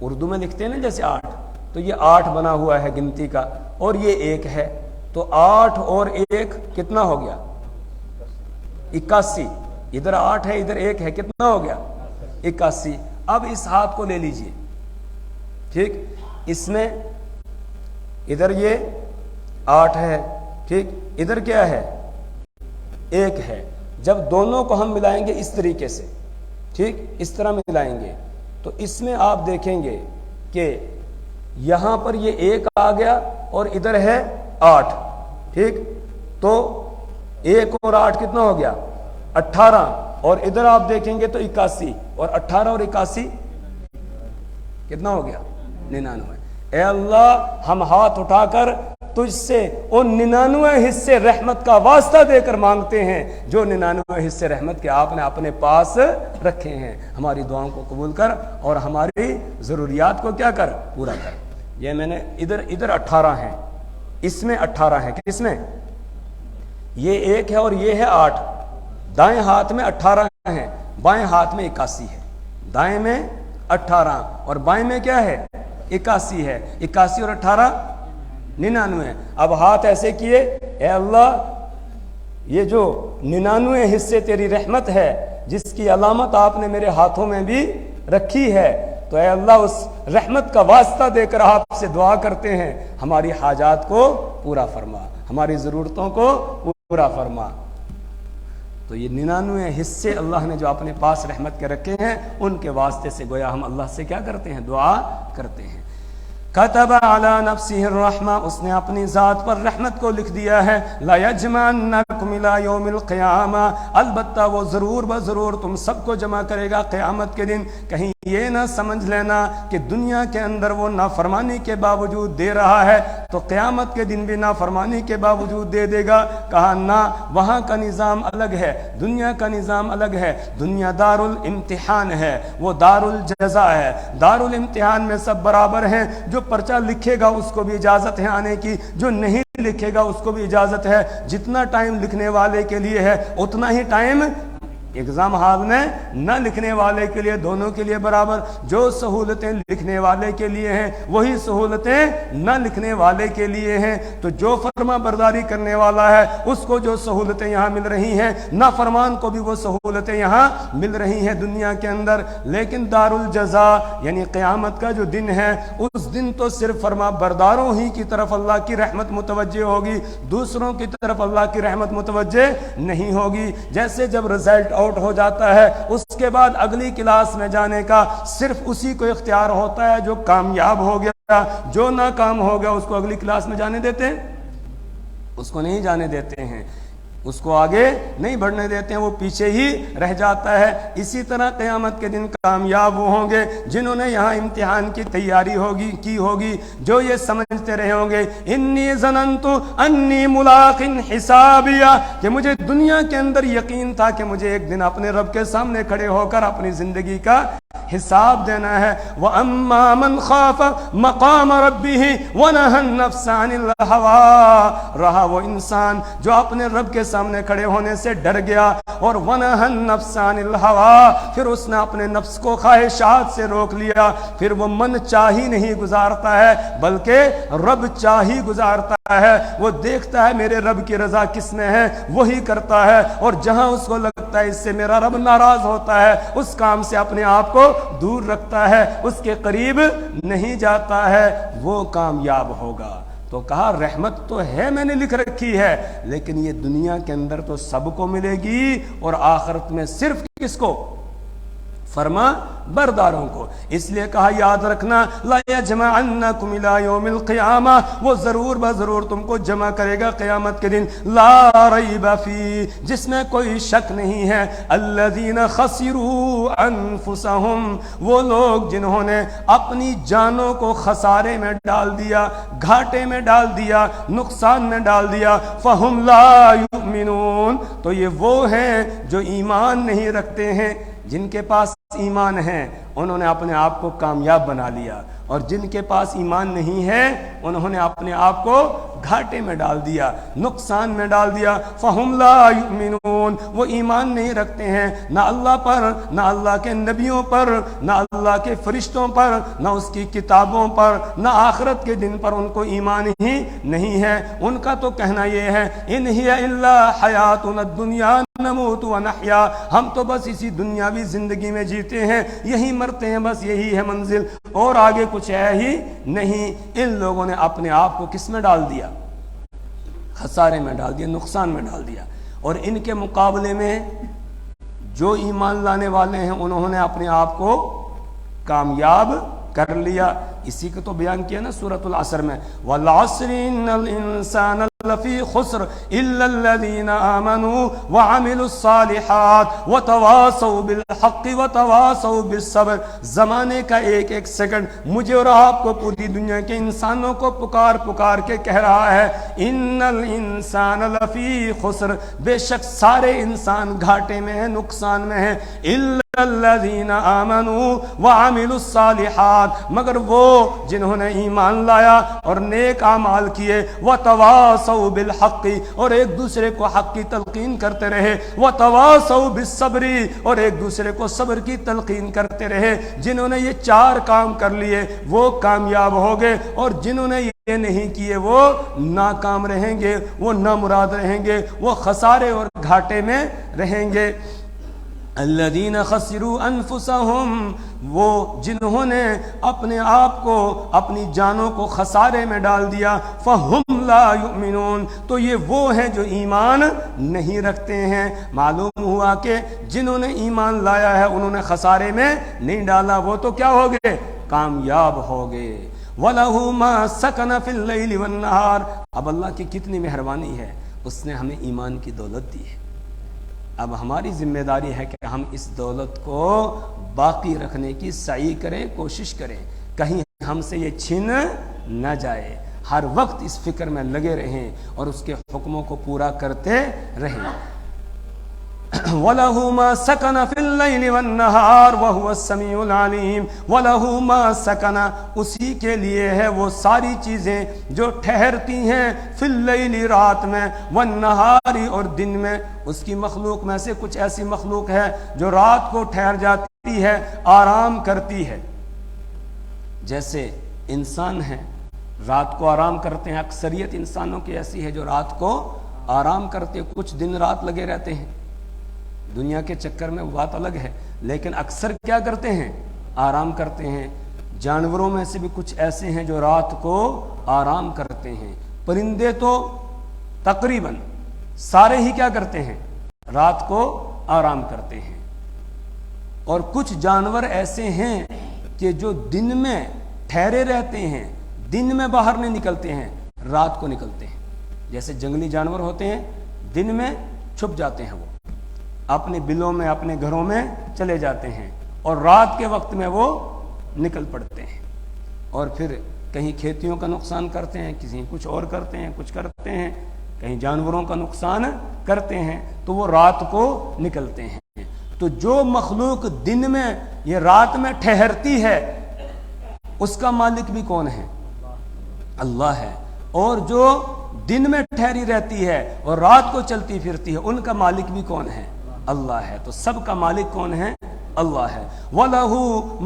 اردو میں لکھتے ہیں نا جیسے 8، تو یہ 8 بنا ہوا ہے گنتی کا، اور یہ 1 ہے، تو 8 اور 1 کتنا ہو گیا؟ 81۔ ادھر 8 ہے ادھر 1 ہے، کتنا ہو گیا؟ 81۔ اب اس ہاتھ کو لے لیجئے، ٹھیک، اس میں ادھر یہ 8 ہے، ٹھیک، ادھر کیا ہے؟ 1 ہے۔ جب دونوں کو ہم ملائیں گے اس طریقے سے، ٹھیک، اس طرح ملائیں گے، تو اس میں آپ دیکھیں گے کہ یہاں پر یہ 1 آ گیا اور ادھر ہے 8، ٹھیک، تو 1 اور 8 کتنا ہو گیا؟ 18، اور ادھر آپ دیکھیں گے تو 81، اور 18 اور 81 کتنا ہو گیا؟ 99۔ اے اللہ ہم ہاتھ اٹھا کر تجھ سے ان 99 حصے رحمت کا واسطہ دے کر مانگتے ہیں جو 99 حصے رحمت کے آپ نے اپنے پاس رکھے ہیں۔ ہماری دعاؤں کو قبول کر اور ہماری ضروریات کو کیا کر، پورا کر۔ یہ میں نے ادھر 18 ہیں، اس میں 18 ہیں، کس میں؟ یہ 1 ہے اور یہ ہے 8۔ دائیں ہاتھ میں 18 ہیں، بائیں ہاتھ میں 81 ہے۔ دائیں میں 18 اور بائیں میں کیا ہے؟ 81 ہے۔ 81 اور 18 99۔ اب ہاتھ ایسے کیے، اے اللہ یہ جو 99 حصے تیری رحمت ہے جس کی علامت آپ نے میرے ہاتھوں میں بھی رکھی ہے، تو اے اللہ اس رحمت کا واسطہ دے کر آپ سے دعا کرتے ہیں ہماری حاجات کو پورا فرما، ہماری ضرورتوں کو پورا فرما۔ تو یہ 99 حصے اللہ نے جو اپنے پاس رحمت کے رکھے ہیں ان کے واسطے سے گویا ہم اللہ سے کیا کرتے ہیں، دعا کرتے ہیں۔ کتب علی نفسہ الرحمہ، اس نے اپنی ذات پر رحمت کو لکھ دیا ہے، لا یجمعنکم الی یوم القیامہ، البتہ وہ ضرور بضرور تم سب کو جمع کرے گا قیامت کے دن۔ کہیں یہ نہ سمجھ لینا کہ دنیا کے اندر وہ نافرمانی کے باوجود دے رہا ہے تو قیامت کے دن بھی نافرمانی کے باوجود دے دے گا، کہا نہ، وہاں کا نظام الگ ہے، دنیا کا نظام الگ ہے۔ دنیا دار الامتحان ہے، وہ دار الجزا ہے، دار الامتحان میں سب برابر ہیں۔ جو پرچہ لکھے گا اس کو بھی اجازت ہے آنے کی، جو نہیں لکھے گا اس کو بھی اجازت ہے۔ جتنا ٹائم لکھنے والے کے لیے ہے اتنا ہی ٹائم ایگزام ہال میں نہ لکھنے والے کے لیے، دونوں کے لیے برابر۔ جو سہولتیں لکھنے والے کے لیے ہیں وہی سہولتیں نہ لکھنے والے کے لیے ہیں۔ تو جو فرما برداری کرنے والا ہے اس کو جو سہولتیں یہاں مل رہی ہیں، نافرمان کو بھی وہ سہولتیں یہاں مل رہی ہیں دنیا کے اندر۔ لیکن دار الجزا یعنی قیامت کا جو دن ہے، اس دن تو صرف فرما برداروں ہی کی طرف اللہ کی رحمت متوجہ ہوگی، دوسروں کی طرف اللہ کی رحمت متوجہ نہیں ہوگی۔ جیسے جب رزلٹ آؤٹ ہو جاتا ہے اس کے بعد اگلی کلاس میں جانے کا صرف اسی کو اختیار ہوتا ہے جو کامیاب ہو گیا، جو ناکام ہو گیا اس کو اگلی کلاس میں جانے دیتے ہیں؟ اس کو نہیں جانے دیتے ہیں، اس کو آگے نہیں بڑھنے دیتے ہیں، وہ پیچھے ہی رہ جاتا ہے۔ اسی طرح قیامت کے دن کامیاب وہ ہوں گے جنہوں نے یہاں امتحان کی تیاری کی ہوگی، جو یہ سمجھتے رہے ہوں گے انی ظننت انی ملاق حسابیہ، کہ مجھے دنیا کے اندر یقین تھا کہ مجھے ایک دن اپنے رب کے سامنے کھڑے ہو کر اپنی زندگی کا حساب دینا ہے۔ وَأَمَّا مَنْ خَافَ مَقَامَ رَبِّهِ وَنَهَى النَّفْسَ عَنِ الْهَوَىٰ، رہا وہ انسان جو اپنے رب کے سامنے کھڑے ہونے سے ڈر گیا، اور وَنَهَى النَّفْسَ عَنِ الْهَوَىٰ، پھر اس نے اپنے نفس کو خواہشات سے روک لیا، پھر وہ من چاہی نہیں گزارتا ہے بلکہ رب چاہی گزارتا ہے۔ وہ دیکھتا ہے میرے رب کی رضا کس میں ہے، وہی کرتا ہے، اور جہاں اس کو لگتا ہے اس سے میرا رب ناراض ہوتا ہے اس کام سے اپنے آپ کو دور رکھتا ہے، اس کے قریب نہیں جاتا ہے، وہ کامیاب ہوگا۔ تو کہا رحمت تو ہے میں نے لکھ رکھی ہے، لیکن یہ دنیا کے اندر تو سب کو ملے گی اور آخرت میں صرف کس کو؟ فرما برداروں کو۔ اس لیے کہا یاد رکھنا لا یجمعنکم الی یوم القیامہ، وہ ضرور بضرور تم کو جمع کرے گا قیامت کے دن، لا ریب فی، جس میں کوئی شک نہیں ہے، الذین خسروا انفسہم، وہ لوگ جنہوں نے اپنی جانوں کو خسارے میں ڈال دیا، گھاٹے میں ڈال دیا، نقصان میں ڈال دیا، فہم لا یؤمنون، تو یہ وہ ہیں جو ایمان نہیں رکھتے ہیں۔ جن کے پاس ایمان ہے انہوں نے اپنے آپ کو کامیاب بنا لیا، اور جن کے پاس ایمان نہیں ہے انہوں نے اپنے آپ کو گھاٹے میں ڈال دیا، نقصان میں ڈال دیا۔ فہم لا یؤمنون، وہ ایمان نہیں رکھتے ہیں نہ اللہ پر، نہ اللہ کے نبیوں پر، نہ اللہ کے فرشتوں پر، نہ اس کی کتابوں پر، نہ آخرت کے دن پر ان کو ایمان ہی نہیں ہے۔ ان کا تو کہنا یہ ہے ان ہی الا حیاتنا الدنیا نموت ونحیا، ہم تو بس اسی دنیاوی زندگی میں جیتے ہیں، یہی مرتے ہیں، بس یہی ہے منزل، اور آگے کچھ ہے ہی نہیں۔ ان لوگوں نے اپنے آپ کو کس میں ڈال دیا؟ خسارے میں ڈال دیا، نقصان میں ڈال دیا۔ اور ان کے مقابلے میں جو ایمان لانے والے ہیں انہوں نے اپنے آپ کو کامیاب کر لیا۔ اسی کو تو بیان کیا نا سورۃ العصر میں، وَالْعَصْرِ إِنَّ الْإِنسَانَ لفی خسر الا الذین آمنوا وعملوا الصالحات وتواصوا بالحق وتواصوا بالصبر. زمانے کا ایک ایک سیکنڈ مجھے اور آپ کو پوری دنیا کے انسانوں کو پکار پکار کے کہہ رہا ہے ان الانسان لفی خسر، بے شک سارے انسان گھاٹے میں ہیں، نقصان میں ہیں، الا الذین آمنوا وعملوا الصالحات، مگر وہ جنہوں نے ایمان لایا اور نیک اعمال کیے، وتواصوا بالحق، اور ایک دوسرے کو حق کی تلقین کرتے رہے، وتواصوا بالصبر، اور ایک دوسرے کو صبر کی تلقین کرتے رہے. جنہوں نے یہ چار کام کر لیے وہ کامیاب ہو گئے، اور جنہوں نے یہ نہیں کیے وہ ناکام رہیں گے، وہ نامراد رہیں گے، وہ خسارے اور گھاٹے میں رہیں گے. الذین خسروا انفسهم، وہ جنہوں نے اپنے آپ کو، اپنی جانوں کو خسارے میں ڈال دیا. فہم لا یؤمنون، تو یہ وہ ہیں جو ایمان نہیں رکھتے ہیں. معلوم ہوا کہ جنہوں نے ایمان لایا ہے انہوں نے خسارے میں نہیں ڈالا، وہ تو کیا ہو گئے؟ کامیاب ہو گئے. وَلَهُ مَا سَكَنَ فِي اللَّيْلِ وَالنَّهَارِ. اب اللہ کی کتنی مہربانی ہے، اس نے ہمیں ایمان کی دولت دی ہے. اب ہماری ذمہ داری ہے کہ ہم اس دولت کو باقی رکھنے کی سعی کریں، کوشش کریں، کہیں ہم سے یہ چھن نہ جائے. ہر وقت اس فکر میں لگے رہیں اور اس کے حکموں کو پورا کرتے رہیں. وَلَهُ مَا سَكَنَ فِي اللَّيْلِ وَالنَّهَارِ وَهُوَ السَّمِيعُ الْعَلِيمُ. وَلَهُ مَا سَكَنَ، اسی کے لیے ہے وہ ساری چیزیں جو ٹھہرتی ہیں، فی اللیل، رات میں، والنہار، اور دن میں. اس کی مخلوق میں سے کچھ ایسی مخلوق ہے جو رات کو ٹھہر جاتی ہے، آرام کرتی ہے. جیسے انسان ہیں رات کو آرام کرتے ہیں، اکثریت انسانوں کی ایسی ہے جو رات کو آرام کرتے ہیں، کچھ دن رات لگے رہتے ہیں. دنیا کے چکر میں بات الگ ہے، لیکن اکثر کیا کرتے ہیں؟ آرام کرتے ہیں. جانوروں میں سے بھی کچھ ایسے ہیں جو رات کو آرام کرتے ہیں. پرندے تو تقریباً سارے ہی کیا کرتے ہیں؟ رات کو آرام کرتے ہیں. اور کچھ جانور ایسے ہیں کہ جو دن میں ٹھہرے رہتے ہیں، دن میں باہر نہیں نکلتے ہیں، رات کو نکلتے ہیں. جیسے جنگلی جانور ہوتے ہیں، دن میں چھپ جاتے ہیں، وہ اپنے بلوں میں، اپنے گھروں میں چلے جاتے ہیں، اور رات کے وقت میں وہ نکل پڑتے ہیں، اور پھر کہیں کھیتیوں کا نقصان کرتے ہیں، کسی کچھ اور کرتے ہیں، کچھ کرتے ہیں، کہیں جانوروں کا نقصان کرتے ہیں، تو وہ رات کو نکلتے ہیں. تو جو مخلوق دن میں یہ رات میں ٹھہرتی ہے اس کا مالک بھی کون ہے؟ اللہ ہے. اور جو دن میں ٹھہری رہتی ہے اور رات کو چلتی پھرتی ہے ان کا مالک بھی کون ہے؟ اللہ ہے. تو سب کا مالک کون ہے؟ اللہ ہے. وَلَهُ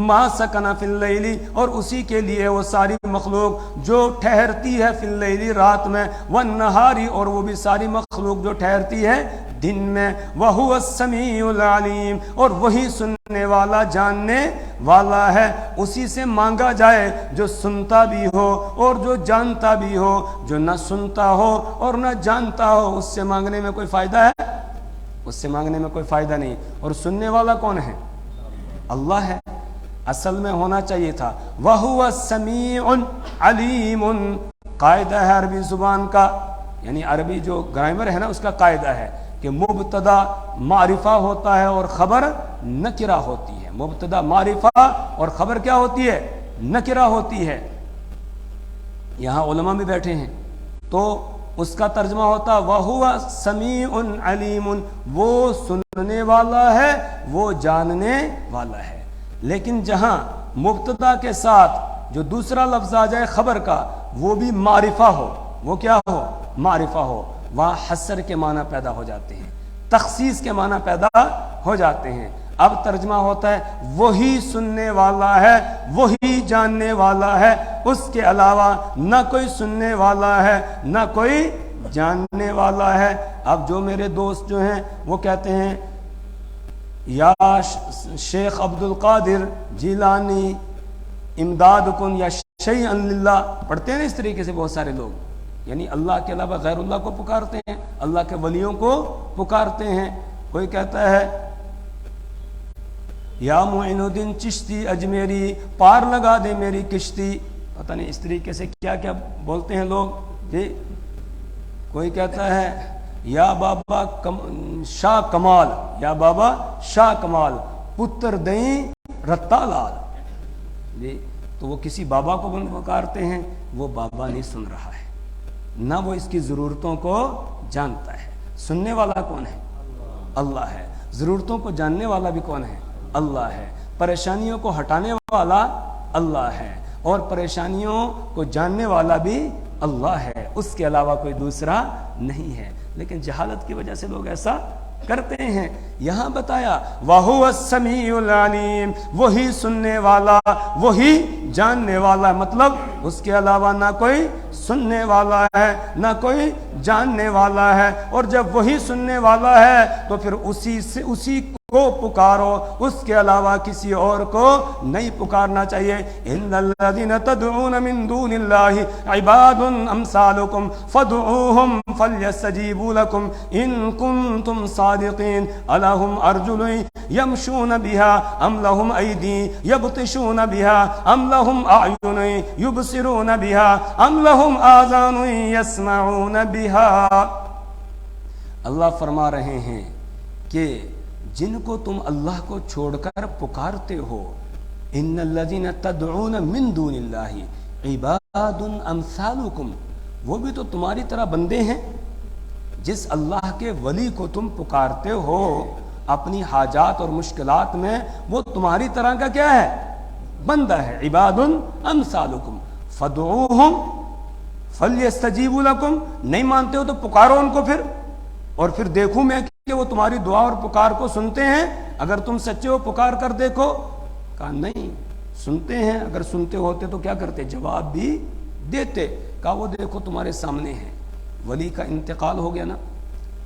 مَا سَكَنَ فِي اللَّيْلِ، اور اسی کے لیے وہ ساری مخلوق جو ٹھہرتی ہے فی اللیل، رات میں، وَالنَّهَارِ، اور وہ بھی ساری مخلوق جو ٹھہرتی ہے دن میں. وَهُوَ السَّمِيعُ الْعَلِيمُ، اور وہی سننے والا، جاننے والا ہے. اسی سے مانگا جائے جو سنتا بھی ہو اور جو جانتا بھی ہو. جو نہ سنتا ہو اور نہ جانتا ہو اس سے مانگنے میں کوئی فائدہ ہے؟ اس سے مانگنے میں کوئی فائدہ نہیں. اور سننے والا کون ہے؟ اللہ ہے. اصل میں ہونا چاہیے تھا وَهُوَ السَّمِيعُ الْعَلِيمُ. قاعدہ ہے عربی زبان کا، یعنی عربی جو گرامر ہے نا اس کا قاعدہ ہے کہ مبتدا معرفہ ہوتا ہے اور خبر نکرہ ہوتی ہے. مبتدا معرفہ اور خبر کیا ہوتی ہے؟ نکرہ ہوتی ہے. یہاں علماء بھی بیٹھے ہیں تو اس کا ترجمہ ہوتا وَهُوَ سَمِيعٌ عَلِيمٌ، وہ سننے والا ہے، وہ جاننے والا ہے. لیکن جہاں مبتدا کے ساتھ جو دوسرا لفظ آ جائے خبر کا، وہ بھی معرفہ ہو، وہ کیا ہو؟ معرفہ ہو، وہاں حصر کے معنی پیدا ہو جاتے ہیں، تخصیص کے معنی پیدا ہو جاتے ہیں. اب ترجمہ ہوتا ہے وہی سننے والا ہے، وہی جاننے والا ہے، اس کے علاوہ نہ کوئی سننے والا ہے نہ کوئی جاننے والا ہے. اب جو میرے دوست جو ہیں وہ کہتے ہیں یا شیخ عبد القادر جیلانی امداد کن یا شیئا للہ، پڑھتے ہیں نا اس طریقے سے بہت سارے لوگ، یعنی اللہ کے علاوہ غیر اللہ کو پکارتے ہیں، اللہ کے ولیوں کو پکارتے ہیں. کوئی کہتا ہے یا معین الدین چشتی اجمیری پار لگا دے میری کشتی، پتہ نہیں اس طریقے سے کیا کیا بولتے ہیں لوگ جی. کوئی کہتا ہے یا بابا شاہ کمال، یا بابا شاہ کمال پتر دیں رتا لال، جی تو وہ کسی بابا کو پکارتے ہیں، وہ بابا نہیں سن رہا ہے، نہ وہ اس کی ضرورتوں کو جانتا ہے۔ سننے والا کون ہے؟ اللہ ہے۔ ضرورتوں کو جاننے والا بھی کون ہے؟ اللہ ہے۔ پریشانیوں کو ہٹانے والا اللہ ہے، اور پریشانیوں کو جاننے والا بھی اللہ ہے، اس کے علاوہ کوئی دوسرا نہیں ہے۔ لیکن جہالت کی وجہ سے لوگ ایسا کرتے ہیں۔ یہاں بتایا وَهُوَ السَّمِيعُ الْعَلِيمُ، وہی سننے والا، وہی جاننے والا، مطلب اس کے علاوہ نہ کوئی سننے والا ہے نہ کوئی جاننے والا ہے، اور جب وہی سننے والا ہے تو پھر اسی کو پکارو، اس کے علاوہ کسی اور کو نہیں پکارنا چاہیے۔ ان الذین تدعون من دون اللہ عباد امثالکم فادعوہم فلیستجیبوا لکم ان کنتم صادقین الہم ارجل یمشون بہا ام لہم ایدی یبطشون بہا ام لہم اعین یبصرون بہا ام لہم آذان یسمعون بہا۔ اللہ فرما رہے ہیں کہ جن کو تم اللہ کو چھوڑ کر پکارتے ہو، ان الذین تدعون من دون اللہ عباد امثالکم، وہ بھی تو تمہاری طرح بندے ہیں۔ جس اللہ کے ولی کو تم پکارتے ہو اپنی حاجات اور مشکلات میں، وہ تمہاری طرح کا کیا ہے؟ بندہ ہے۔ عباد امثالکم فدعوہم فلیستجیبوا لکم، نہیں مانتے ہو تو پکارو ان کو پھر، اور پھر دیکھوں میں کہ وہ تمہاری دعا اور پکار کو سنتے ہیں۔ اگر تم سچے ہو پکار کر دیکھو۔ کہا نہیں سنتے ہیں، اگر سنتے ہوتے تو کیا کرتے؟ جواب بھی دیتے۔ کہا وہ دیکھو تمہارے سامنے ہے، ولی کا انتقال ہو گیا نا،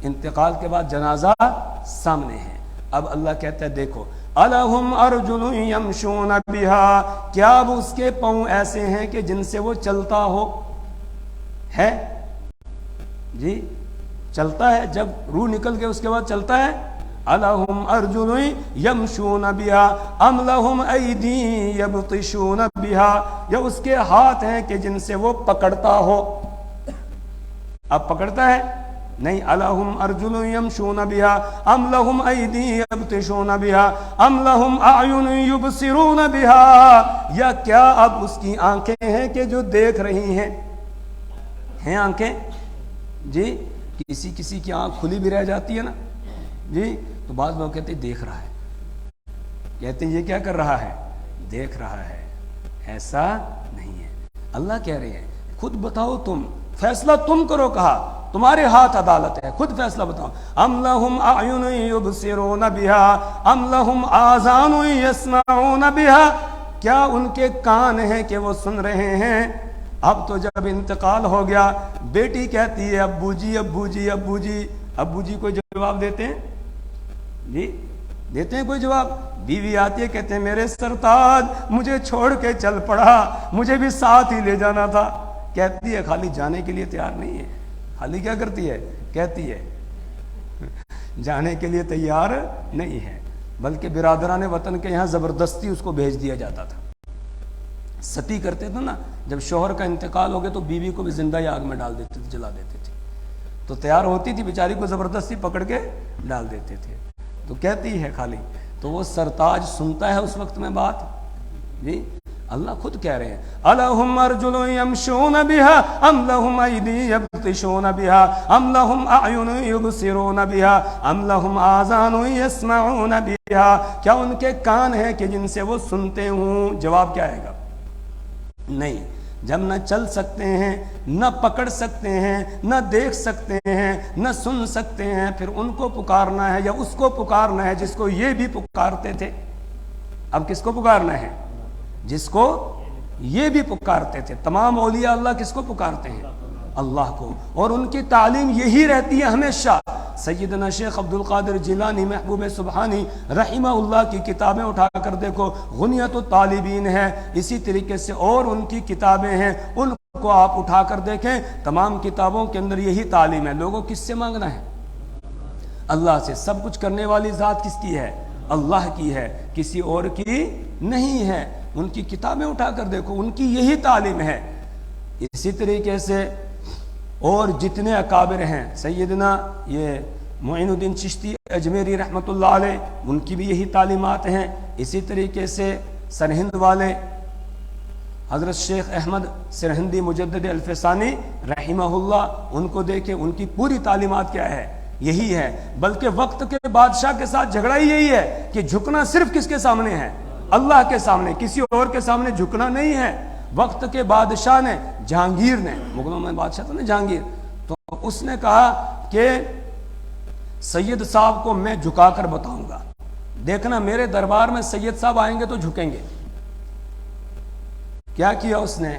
انتقال کے بعد جنازہ سامنے ہے۔ اب اللہ کہتا ہے دیکھو الہم ارجل یمشون بہا، کیا اب اس کے پاؤں ایسے ہیں کہ جن سے وہ چلتا ہو؟ ہے جی، چلتا ہے، جب روح نکل کے اس کے بعد چلتا ہے۔ الہم ارجل یمشون بہا ام لہم ایدی یبطشون بہا، یا اس کے ہاتھ ہیں کہ جن سے وہ پکڑتا ہو۔ اب پکڑتا ہے نہیں۔ الہم ارجل یمشون بہا ام لہم ایدی یبطشون بہا ام لہم اعین یبصرون بہا، یا کیا اب اس کی آنکھیں ہیں کہ جو دیکھ رہی ہیں آنکھیں؟ جی کسی کی آنکھ کھلی بھی رہ جاتی ہے نا، جی تو بعض لوگ کہتے ہیں دیکھ رہا ہے، کہتے ہیں یہ کیا کر رہا ہے؟ دیکھ رہا ہے۔ ایسا نہیں ہے۔ اللہ کہہ رہے ہیں خود بتاؤ، تم فیصلہ تم کرو، کہا تمہارے ہاتھ عدالت ہے، خود فیصلہ بتاؤ۔ ام لہم اعین یبصرون بہا ام لہم آذان یسمعون بہا، کیا ان کے کان ہیں کہ وہ سن رہے ہیں؟ اب تو جب انتقال ہو گیا، بیٹی کہتی ہے ابو جی ابو جی ابو جی، ابو جی کوئی جواب دیتے ہیں؟ جی دیتے ہیں کوئی جواب؟ بیوی آتی ہے کہتے ہیں میرے سرتاج مجھے چھوڑ کے چل پڑا، مجھے بھی ساتھ ہی لے جانا تھا۔ کہتی ہے خالی جانے کے لیے تیار نہیں ہے، خالی کیا کرتی ہے؟ کہتی ہے جانے کے لیے تیار نہیں ہے، بلکہ برادران وطن کے یہاں زبردستی اس کو بھیج دیا جاتا تھا۔ ستی کرتے تھے نا، جب شوہر کا انتقال ہو گیا تو بیوی کو بھی زندہ ہی آگ میں ڈال دیتے تھے، جلا دیتے تھے، تو تیار ہوتی تھی بیچاری کو زبردستی پکڑ کے ڈال دیتے تھے۔ تو کہتی ہے خالی، تو وہ سرتاج سنتا ہے اس وقت میں بات؟ جی اللہ خود کہہ رہے ہیں الہم ارجل یمشون بہا ام لہم ایدی یبطشون بہا ام لہم اعین یبصرون بہا ام لہم آذان یسمعون بہا، کیا ان کے کان ہیں کہ جن سے وہ سنتے ہوں؟ جواب کیا آئے گا؟ نہیں۔ جب نہ چل سکتے ہیں، نہ پکڑ سکتے ہیں، نہ دیکھ سکتے ہیں، نہ سن سکتے ہیں، پھر ان کو پکارنا ہے یا اس کو پکارنا ہے جس کو یہ بھی پکارتے تھے؟ اب کس کو پکارنا ہے؟ جس کو یہ بھی پکارتے تھے۔ تمام اولیاء اللہ کس کو پکارتے ہیں؟ اللہ کو، اور ان کی تعلیم یہی رہتی ہے ہمیشہ۔ سیدنا شیخ عبد القادر جیلانی محبوب سبحانی رحمہ اللہ کی کتابیں اٹھا کر دیکھو، غنیت الطالبین ہے، اسی طریقے سے اور ان کی کتابیں ہیں، ان کو آپ اٹھا کر دیکھیں، تمام کتابوں کے اندر یہی تعلیم ہے۔ لوگوں کس سے مانگنا ہے؟ اللہ سے۔ سب کچھ کرنے والی ذات کس کی ہے؟ اللہ کی ہے، کسی اور کی نہیں ہے۔ ان کی کتابیں اٹھا کر دیکھو، ان کی یہی تعلیم ہے۔ اسی طریقے سے اور جتنے اکابر ہیں، سیدنا یہ معین الدین چشتی اجمیری رحمۃ اللہ علیہ، ان کی بھی یہی تعلیمات ہیں. اسی طریقے سے سرہند والے حضرت شیخ احمد سرہندی مجدد الفسانی رحمہ اللہ، ان کو دیکھیں، ان کی پوری تعلیمات کیا ہے؟ یہی ہے. بلکہ وقت کے بادشاہ کے ساتھ جھگڑا ہی یہی ہے کہ جھکنا صرف کس کے سامنے ہے؟ اللہ کے سامنے، کسی اور کے سامنے جھکنا نہیں ہے. وقت کے بادشاہ نے، جہانگیر نے، مغلوں میں بادشاہ تھا نا جہانگیر، تو اس نے کہا کہ سید صاحب کو میں جھکا کر بتاؤں گا، دیکھنا میرے دربار میں سید صاحب آئیں گے تو جھکیں گے. کیا کیا اس نے؟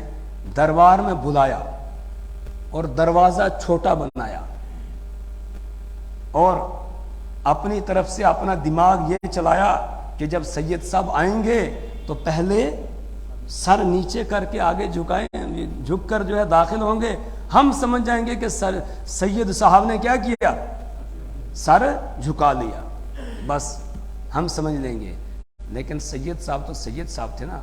دربار میں بلایا اور دروازہ چھوٹا بنایا اور اپنی طرف سے اپنا دماغ یہ چلایا کہ جب سید صاحب آئیں گے تو پہلے سر نیچے کر کے آگے جھکائیں، جھک کر جو ہے داخل ہوں گے، ہم سمجھ جائیں گے کہ سید صاحب نے کیا کیا؟ سر جھکا لیا، بس ہم سمجھ لیں گے. لیکن سید صاحب تو سید صاحب تھے نا،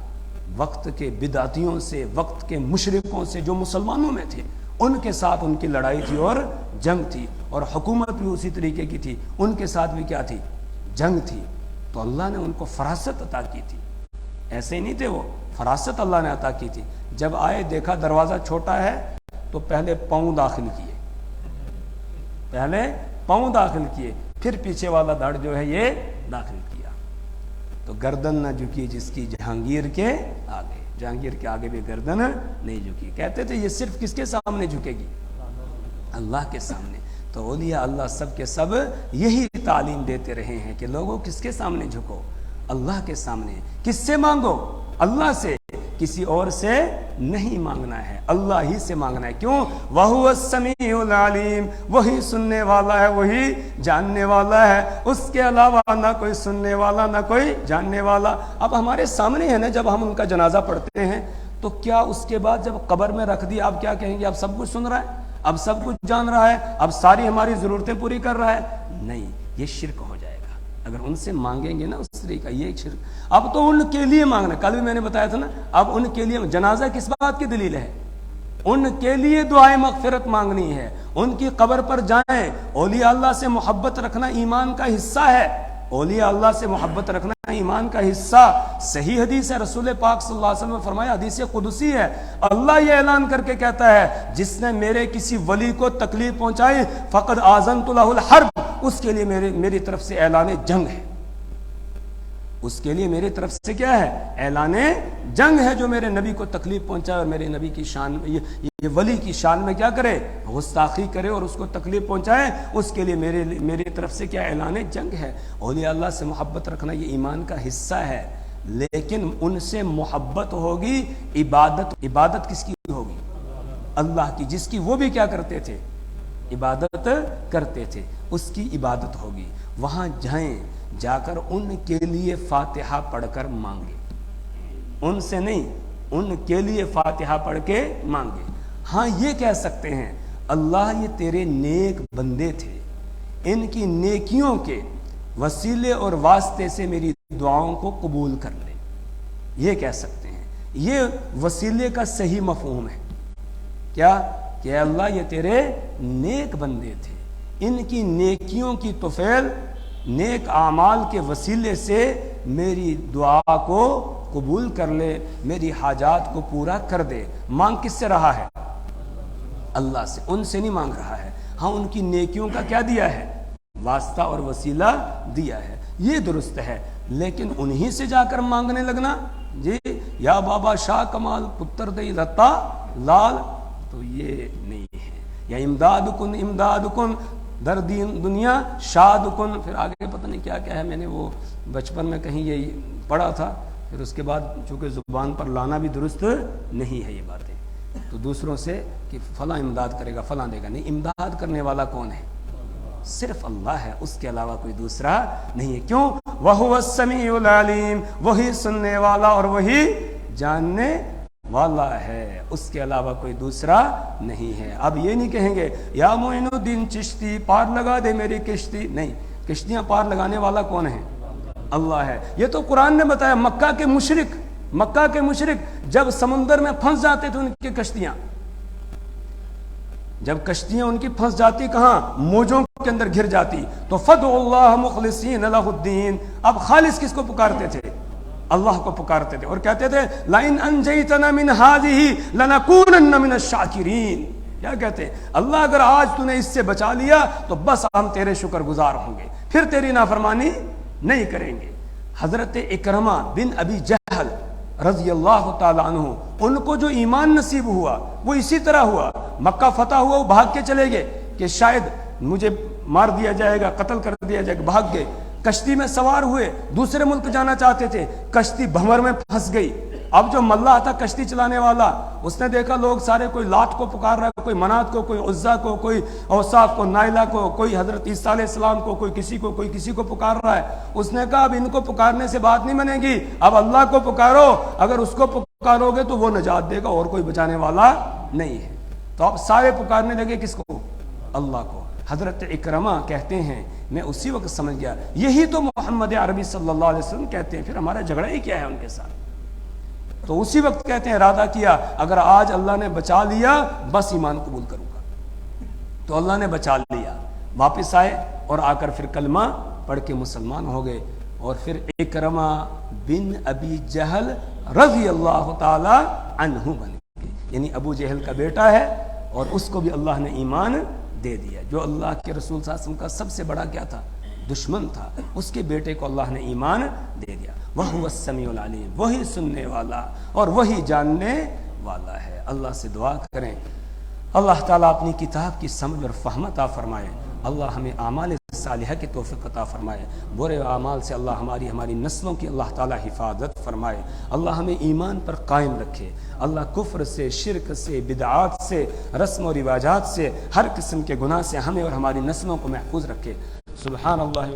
وقت کے بدعتیوں سے، وقت کے مشرکوں سے جو مسلمانوں میں تھے، ان کے ساتھ ان کی لڑائی تھی اور جنگ تھی، اور حکومت بھی اسی طریقے کی تھی، ان کے ساتھ بھی کیا تھی؟ جنگ تھی. تو اللہ نے ان کو فراست عطا کی تھی، ایسے ہی نہیں تھے وہ، فراست اللہ نے عطا کی تھی. جب آئے دیکھا دروازہ چھوٹا ہے تو پہلے پاؤں داخل کیے، پھر پیچھے والا دھڑ جو ہے یہ داخل کیا. تو گردن نہ جھکی جس کی جہانگیر کے آگے، جہانگیر کے آگے بھی گردن نہیں جھکی. کہتے تھے یہ صرف کس کے سامنے جھکے گی؟ اللہ کے سامنے. تو اولیاء اللہ سب کے سب یہی تعلیم دیتے رہے ہیں کہ لوگوں کس کے سامنے جھکو؟ اللہ کے سامنے. کس سے مانگو؟ اللہ سے، کسی اور سے نہیں مانگنا ہے، اللہ ہی سے مانگنا ہے. کیوں؟ وَهُوَ السَّمِيعُ الْعَلِيمُ، وہی سننے والا ہے، وہی جاننے والا ہے، اس کے علاوہ نہ کوئی سننے والا نہ کوئی جاننے والا. اب ہمارے سامنے ہے نا، جب ہم ان کا جنازہ پڑھتے ہیں تو کیا اس کے بعد جب قبر میں رکھ دیا اب کیا کہیں گے؟ اب سب کچھ سن رہا ہے، اب سب کچھ جان رہا ہے، اب ساری ہماری ضرورتیں پوری کر رہا ہے؟ نہیں، یہ شرک ہو جائے گا اگر ان سے مانگیں گے نا اس طریقہ. یہ ایک شرک. اب تو ان کے لیے مانگنا، کل بھی میں نے بتایا تھا نا، اب ان کے لیے جنازہ کس بات کی دلیل ہے؟ ان کے لیے دعائیں مغفرت مانگنی ہے، ان کی قبر پر جائیں. اولیاء اللہ سے محبت رکھنا ایمان کا حصہ ہے، اولیاء اللہ سے محبت رکھنا ایمان کا حصہ. صحیح حدیث ہے، رسول پاک صلی اللہ علیہ وسلم نے فرمایا، حدیث قدسی ہے، اللہ یہ اعلان کر کے کہتا ہے جس نے میرے کسی ولی کو تکلیف پہنچائی فقد آذنت لہ الحرب، اس کے لیے میری طرف سے اعلان جنگ ہے. اس کے لیے میری طرف سے کیا ہے؟ اعلان جنگ ہے. جو میرے نبی کو تکلیف پہنچائے اور میرے نبی کی شان، یہ ولی کی شان میں کیا کرے؟ گستاخی کرے اور اس کو تکلیف پہنچائے، اس کے لیے میری طرف سے کیا؟ اعلان جنگ ہے. اولیاء اللہ سے محبت رکھنا یہ ایمان کا حصہ ہے. لیکن ان سے محبت ہوگی، عبادت کس کی ہوگی؟ اللہ کی، جس کی وہ بھی کیا کرتے تھے؟ عبادت کرتے تھے، اس کی عبادت ہوگی. وہاں جائیں، جا کر ان کے لیے فاتحہ پڑھ کر مانگے، ان سے نہیں، ان کے لیے فاتحہ پڑھ کے مانگے. ہاں یہ کہہ سکتے ہیں اللہ یہ تیرے نیک بندے تھے، ان کی نیکیوں کے وسیلے اور واسطے سے میری دعاؤں کو قبول کر لے. یہ کہہ سکتے ہیں. یہ وسیلے کا صحیح مفہوم ہے. کیا؟ کہ اللہ یہ تیرے نیک بندے تھے، ان کی نیکیوں کی طفیل، نیک اعمال کے وسیلے سے میری دعا کو قبول کر لے، میری حاجات کو پورا کر دے. مانگ کس سے رہا ہے؟ اللہ سے، ان سے نہیں مانگ رہا ہے. ہاں ان کی نیکیوں کا کیا دیا ہے؟ واسطہ اور وسیلہ دیا ہے، یہ درست ہے. لیکن انہی سے جا کر مانگنے لگنا، جی یا بابا شاہ کمال پتر دئی لتا لال، تو یہ نہیں ہے. یا امداد کن در دنیا شاد کن، پھر آگے پتہ نہیں کیا کیا ہے. میں نے وہ بچپن میں کہیں یہ پڑھا تھا، پھر اس کے بعد چونکہ زبان پر لانا بھی درست نہیں ہے یہ باتیں. تو دوسروں سے کہ فلاں امداد کرے گا، فلاں دے گا، نہیں. امداد کرنے والا کون ہے؟ صرف اللہ ہے، اس کے علاوہ کوئی دوسرا نہیں ہے. کیوں؟ وَهُوَ السَّمِيعُ الْعَلِيمُ، وہی سننے والا اور وہی جاننے والا ہے، اس کے علاوہ کوئی دوسرا نہیں ہے. اب یہ نہیں کہیں گے یا معین الدین چشتی پار لگا دے میری کشتی، نہیں. کشتیاں پار لگانے والا کون ہے؟ اللہ ہے. یہ تو قرآن نے بتایا. مکہ کے مشرک جب سمندر میں پھنس جاتے تھے ان کی کشتیاں، جب کشتیاں ان کی پھنس جاتی کہاں؟ موجوں کے اندر گر جاتی، تو فدعوا اللہ مخلصین لہ الدین، اب خالص کس کو پکارتے تھے؟ اللہ کو پکارتے تھے، اور کہتے تھے لئن انجیتنا من هذه لنکونن من الشاکرین، کیا کہتے ہیں؟ اللہ اگر آج تو نے اس سے بچا لیا تو بس ہم تیرے شکر گزار ہوں گے، پھر تیری نافرمانی نہیں کریں گے۔ حضرت اکرمہ بن ابی جہل رضی اللہ تعالی عنہ، ان کو جو ایمان نصیب ہوا وہ اسی طرح ہوا، مکہ فتح ہوا، وہ بھاگ کے چلے گئے کہ شاید مجھے مار دیا جائے گا، قتل کر دیا جائے گا، بھاگ گئے۔ کشتی میں سوار ہوئے، دوسرے ملک جانا چاہتے تھے، کشتی بھنور میں پھنس گئی۔ اب جو ملاح تھا کشتی چلانے والا، اس نے دیکھا لوگ سارے کوئی لات کو پکار رہا ہے، کوئی منات کو، کوئی عزا کو، کوئی اوصاف کو، نائلہ کو، کوئی حضرت عیسیٰ علیہ السلام کو، کوئی کسی کو پکار رہا ہے۔ اس نے کہا اب ان کو پکارنے سے بات نہیں بنے گی، اب اللہ کو پکارو، اگر اس کو پکارو گے تو وہ نجات دے گا، اور کوئی بچانے والا نہیں ہے۔ تو اب سارے پکارنے لگے کس کو؟ اللہ کو۔ حضرت اکرمہ کہتے ہیں میں اسی وقت سمجھ گیا یہی تو محمد عربی صلی اللہ علیہ وسلم کہتے ہیں، پھر ہمارا جھگڑا ہی کیا ہے ان کے ساتھ؟ تو اسی وقت کہتے ہیں ارادہ کیا اگر آج اللہ نے بچا لیا بس ایمان قبول کروں گا۔ تو اللہ نے بچا لیا، واپس آئے اور آ کر پھر کلمہ پڑھ کے مسلمان ہو گئے، اور پھر اکرمہ بن ابی جہل رضی اللہ تعالی عنہ بن گئے، یعنی ابو جہل کا بیٹا ہے، اور اس کو بھی اللہ نے ایمان دے دیا۔ جو اللہ کے رسول صلی اللہ علیہ وسلم کا سب سے بڑا کیا تھا؟ دشمن تھا، اس کے بیٹے کو اللہ نے ایمان دے دیا۔ وَهُوَ السَّمِيعُ الْعَلِيمُ، وہی سننے والا اور وہی جاننے والا ہے۔ اللہ سے دعا کریں اللہ تعالیٰ اپنی کتاب کی سمجھ اور فہم عطا فرمائے، اللہ ہمیں اعمال صالحہ کی توفیق عطا فرمائے، برے اعمال سے اللہ ہماری نسلوں کی اللہ تعالیٰ حفاظت فرمائے، اللہ ہمیں ایمان پر قائم رکھے، اللہ کفر سے، شرک سے، بدعات سے، رسم و رواجات سے، ہر قسم کے گناہ سے ہمیں اور ہماری نسلوں کو محفوظ رکھے۔ سبحان اللہ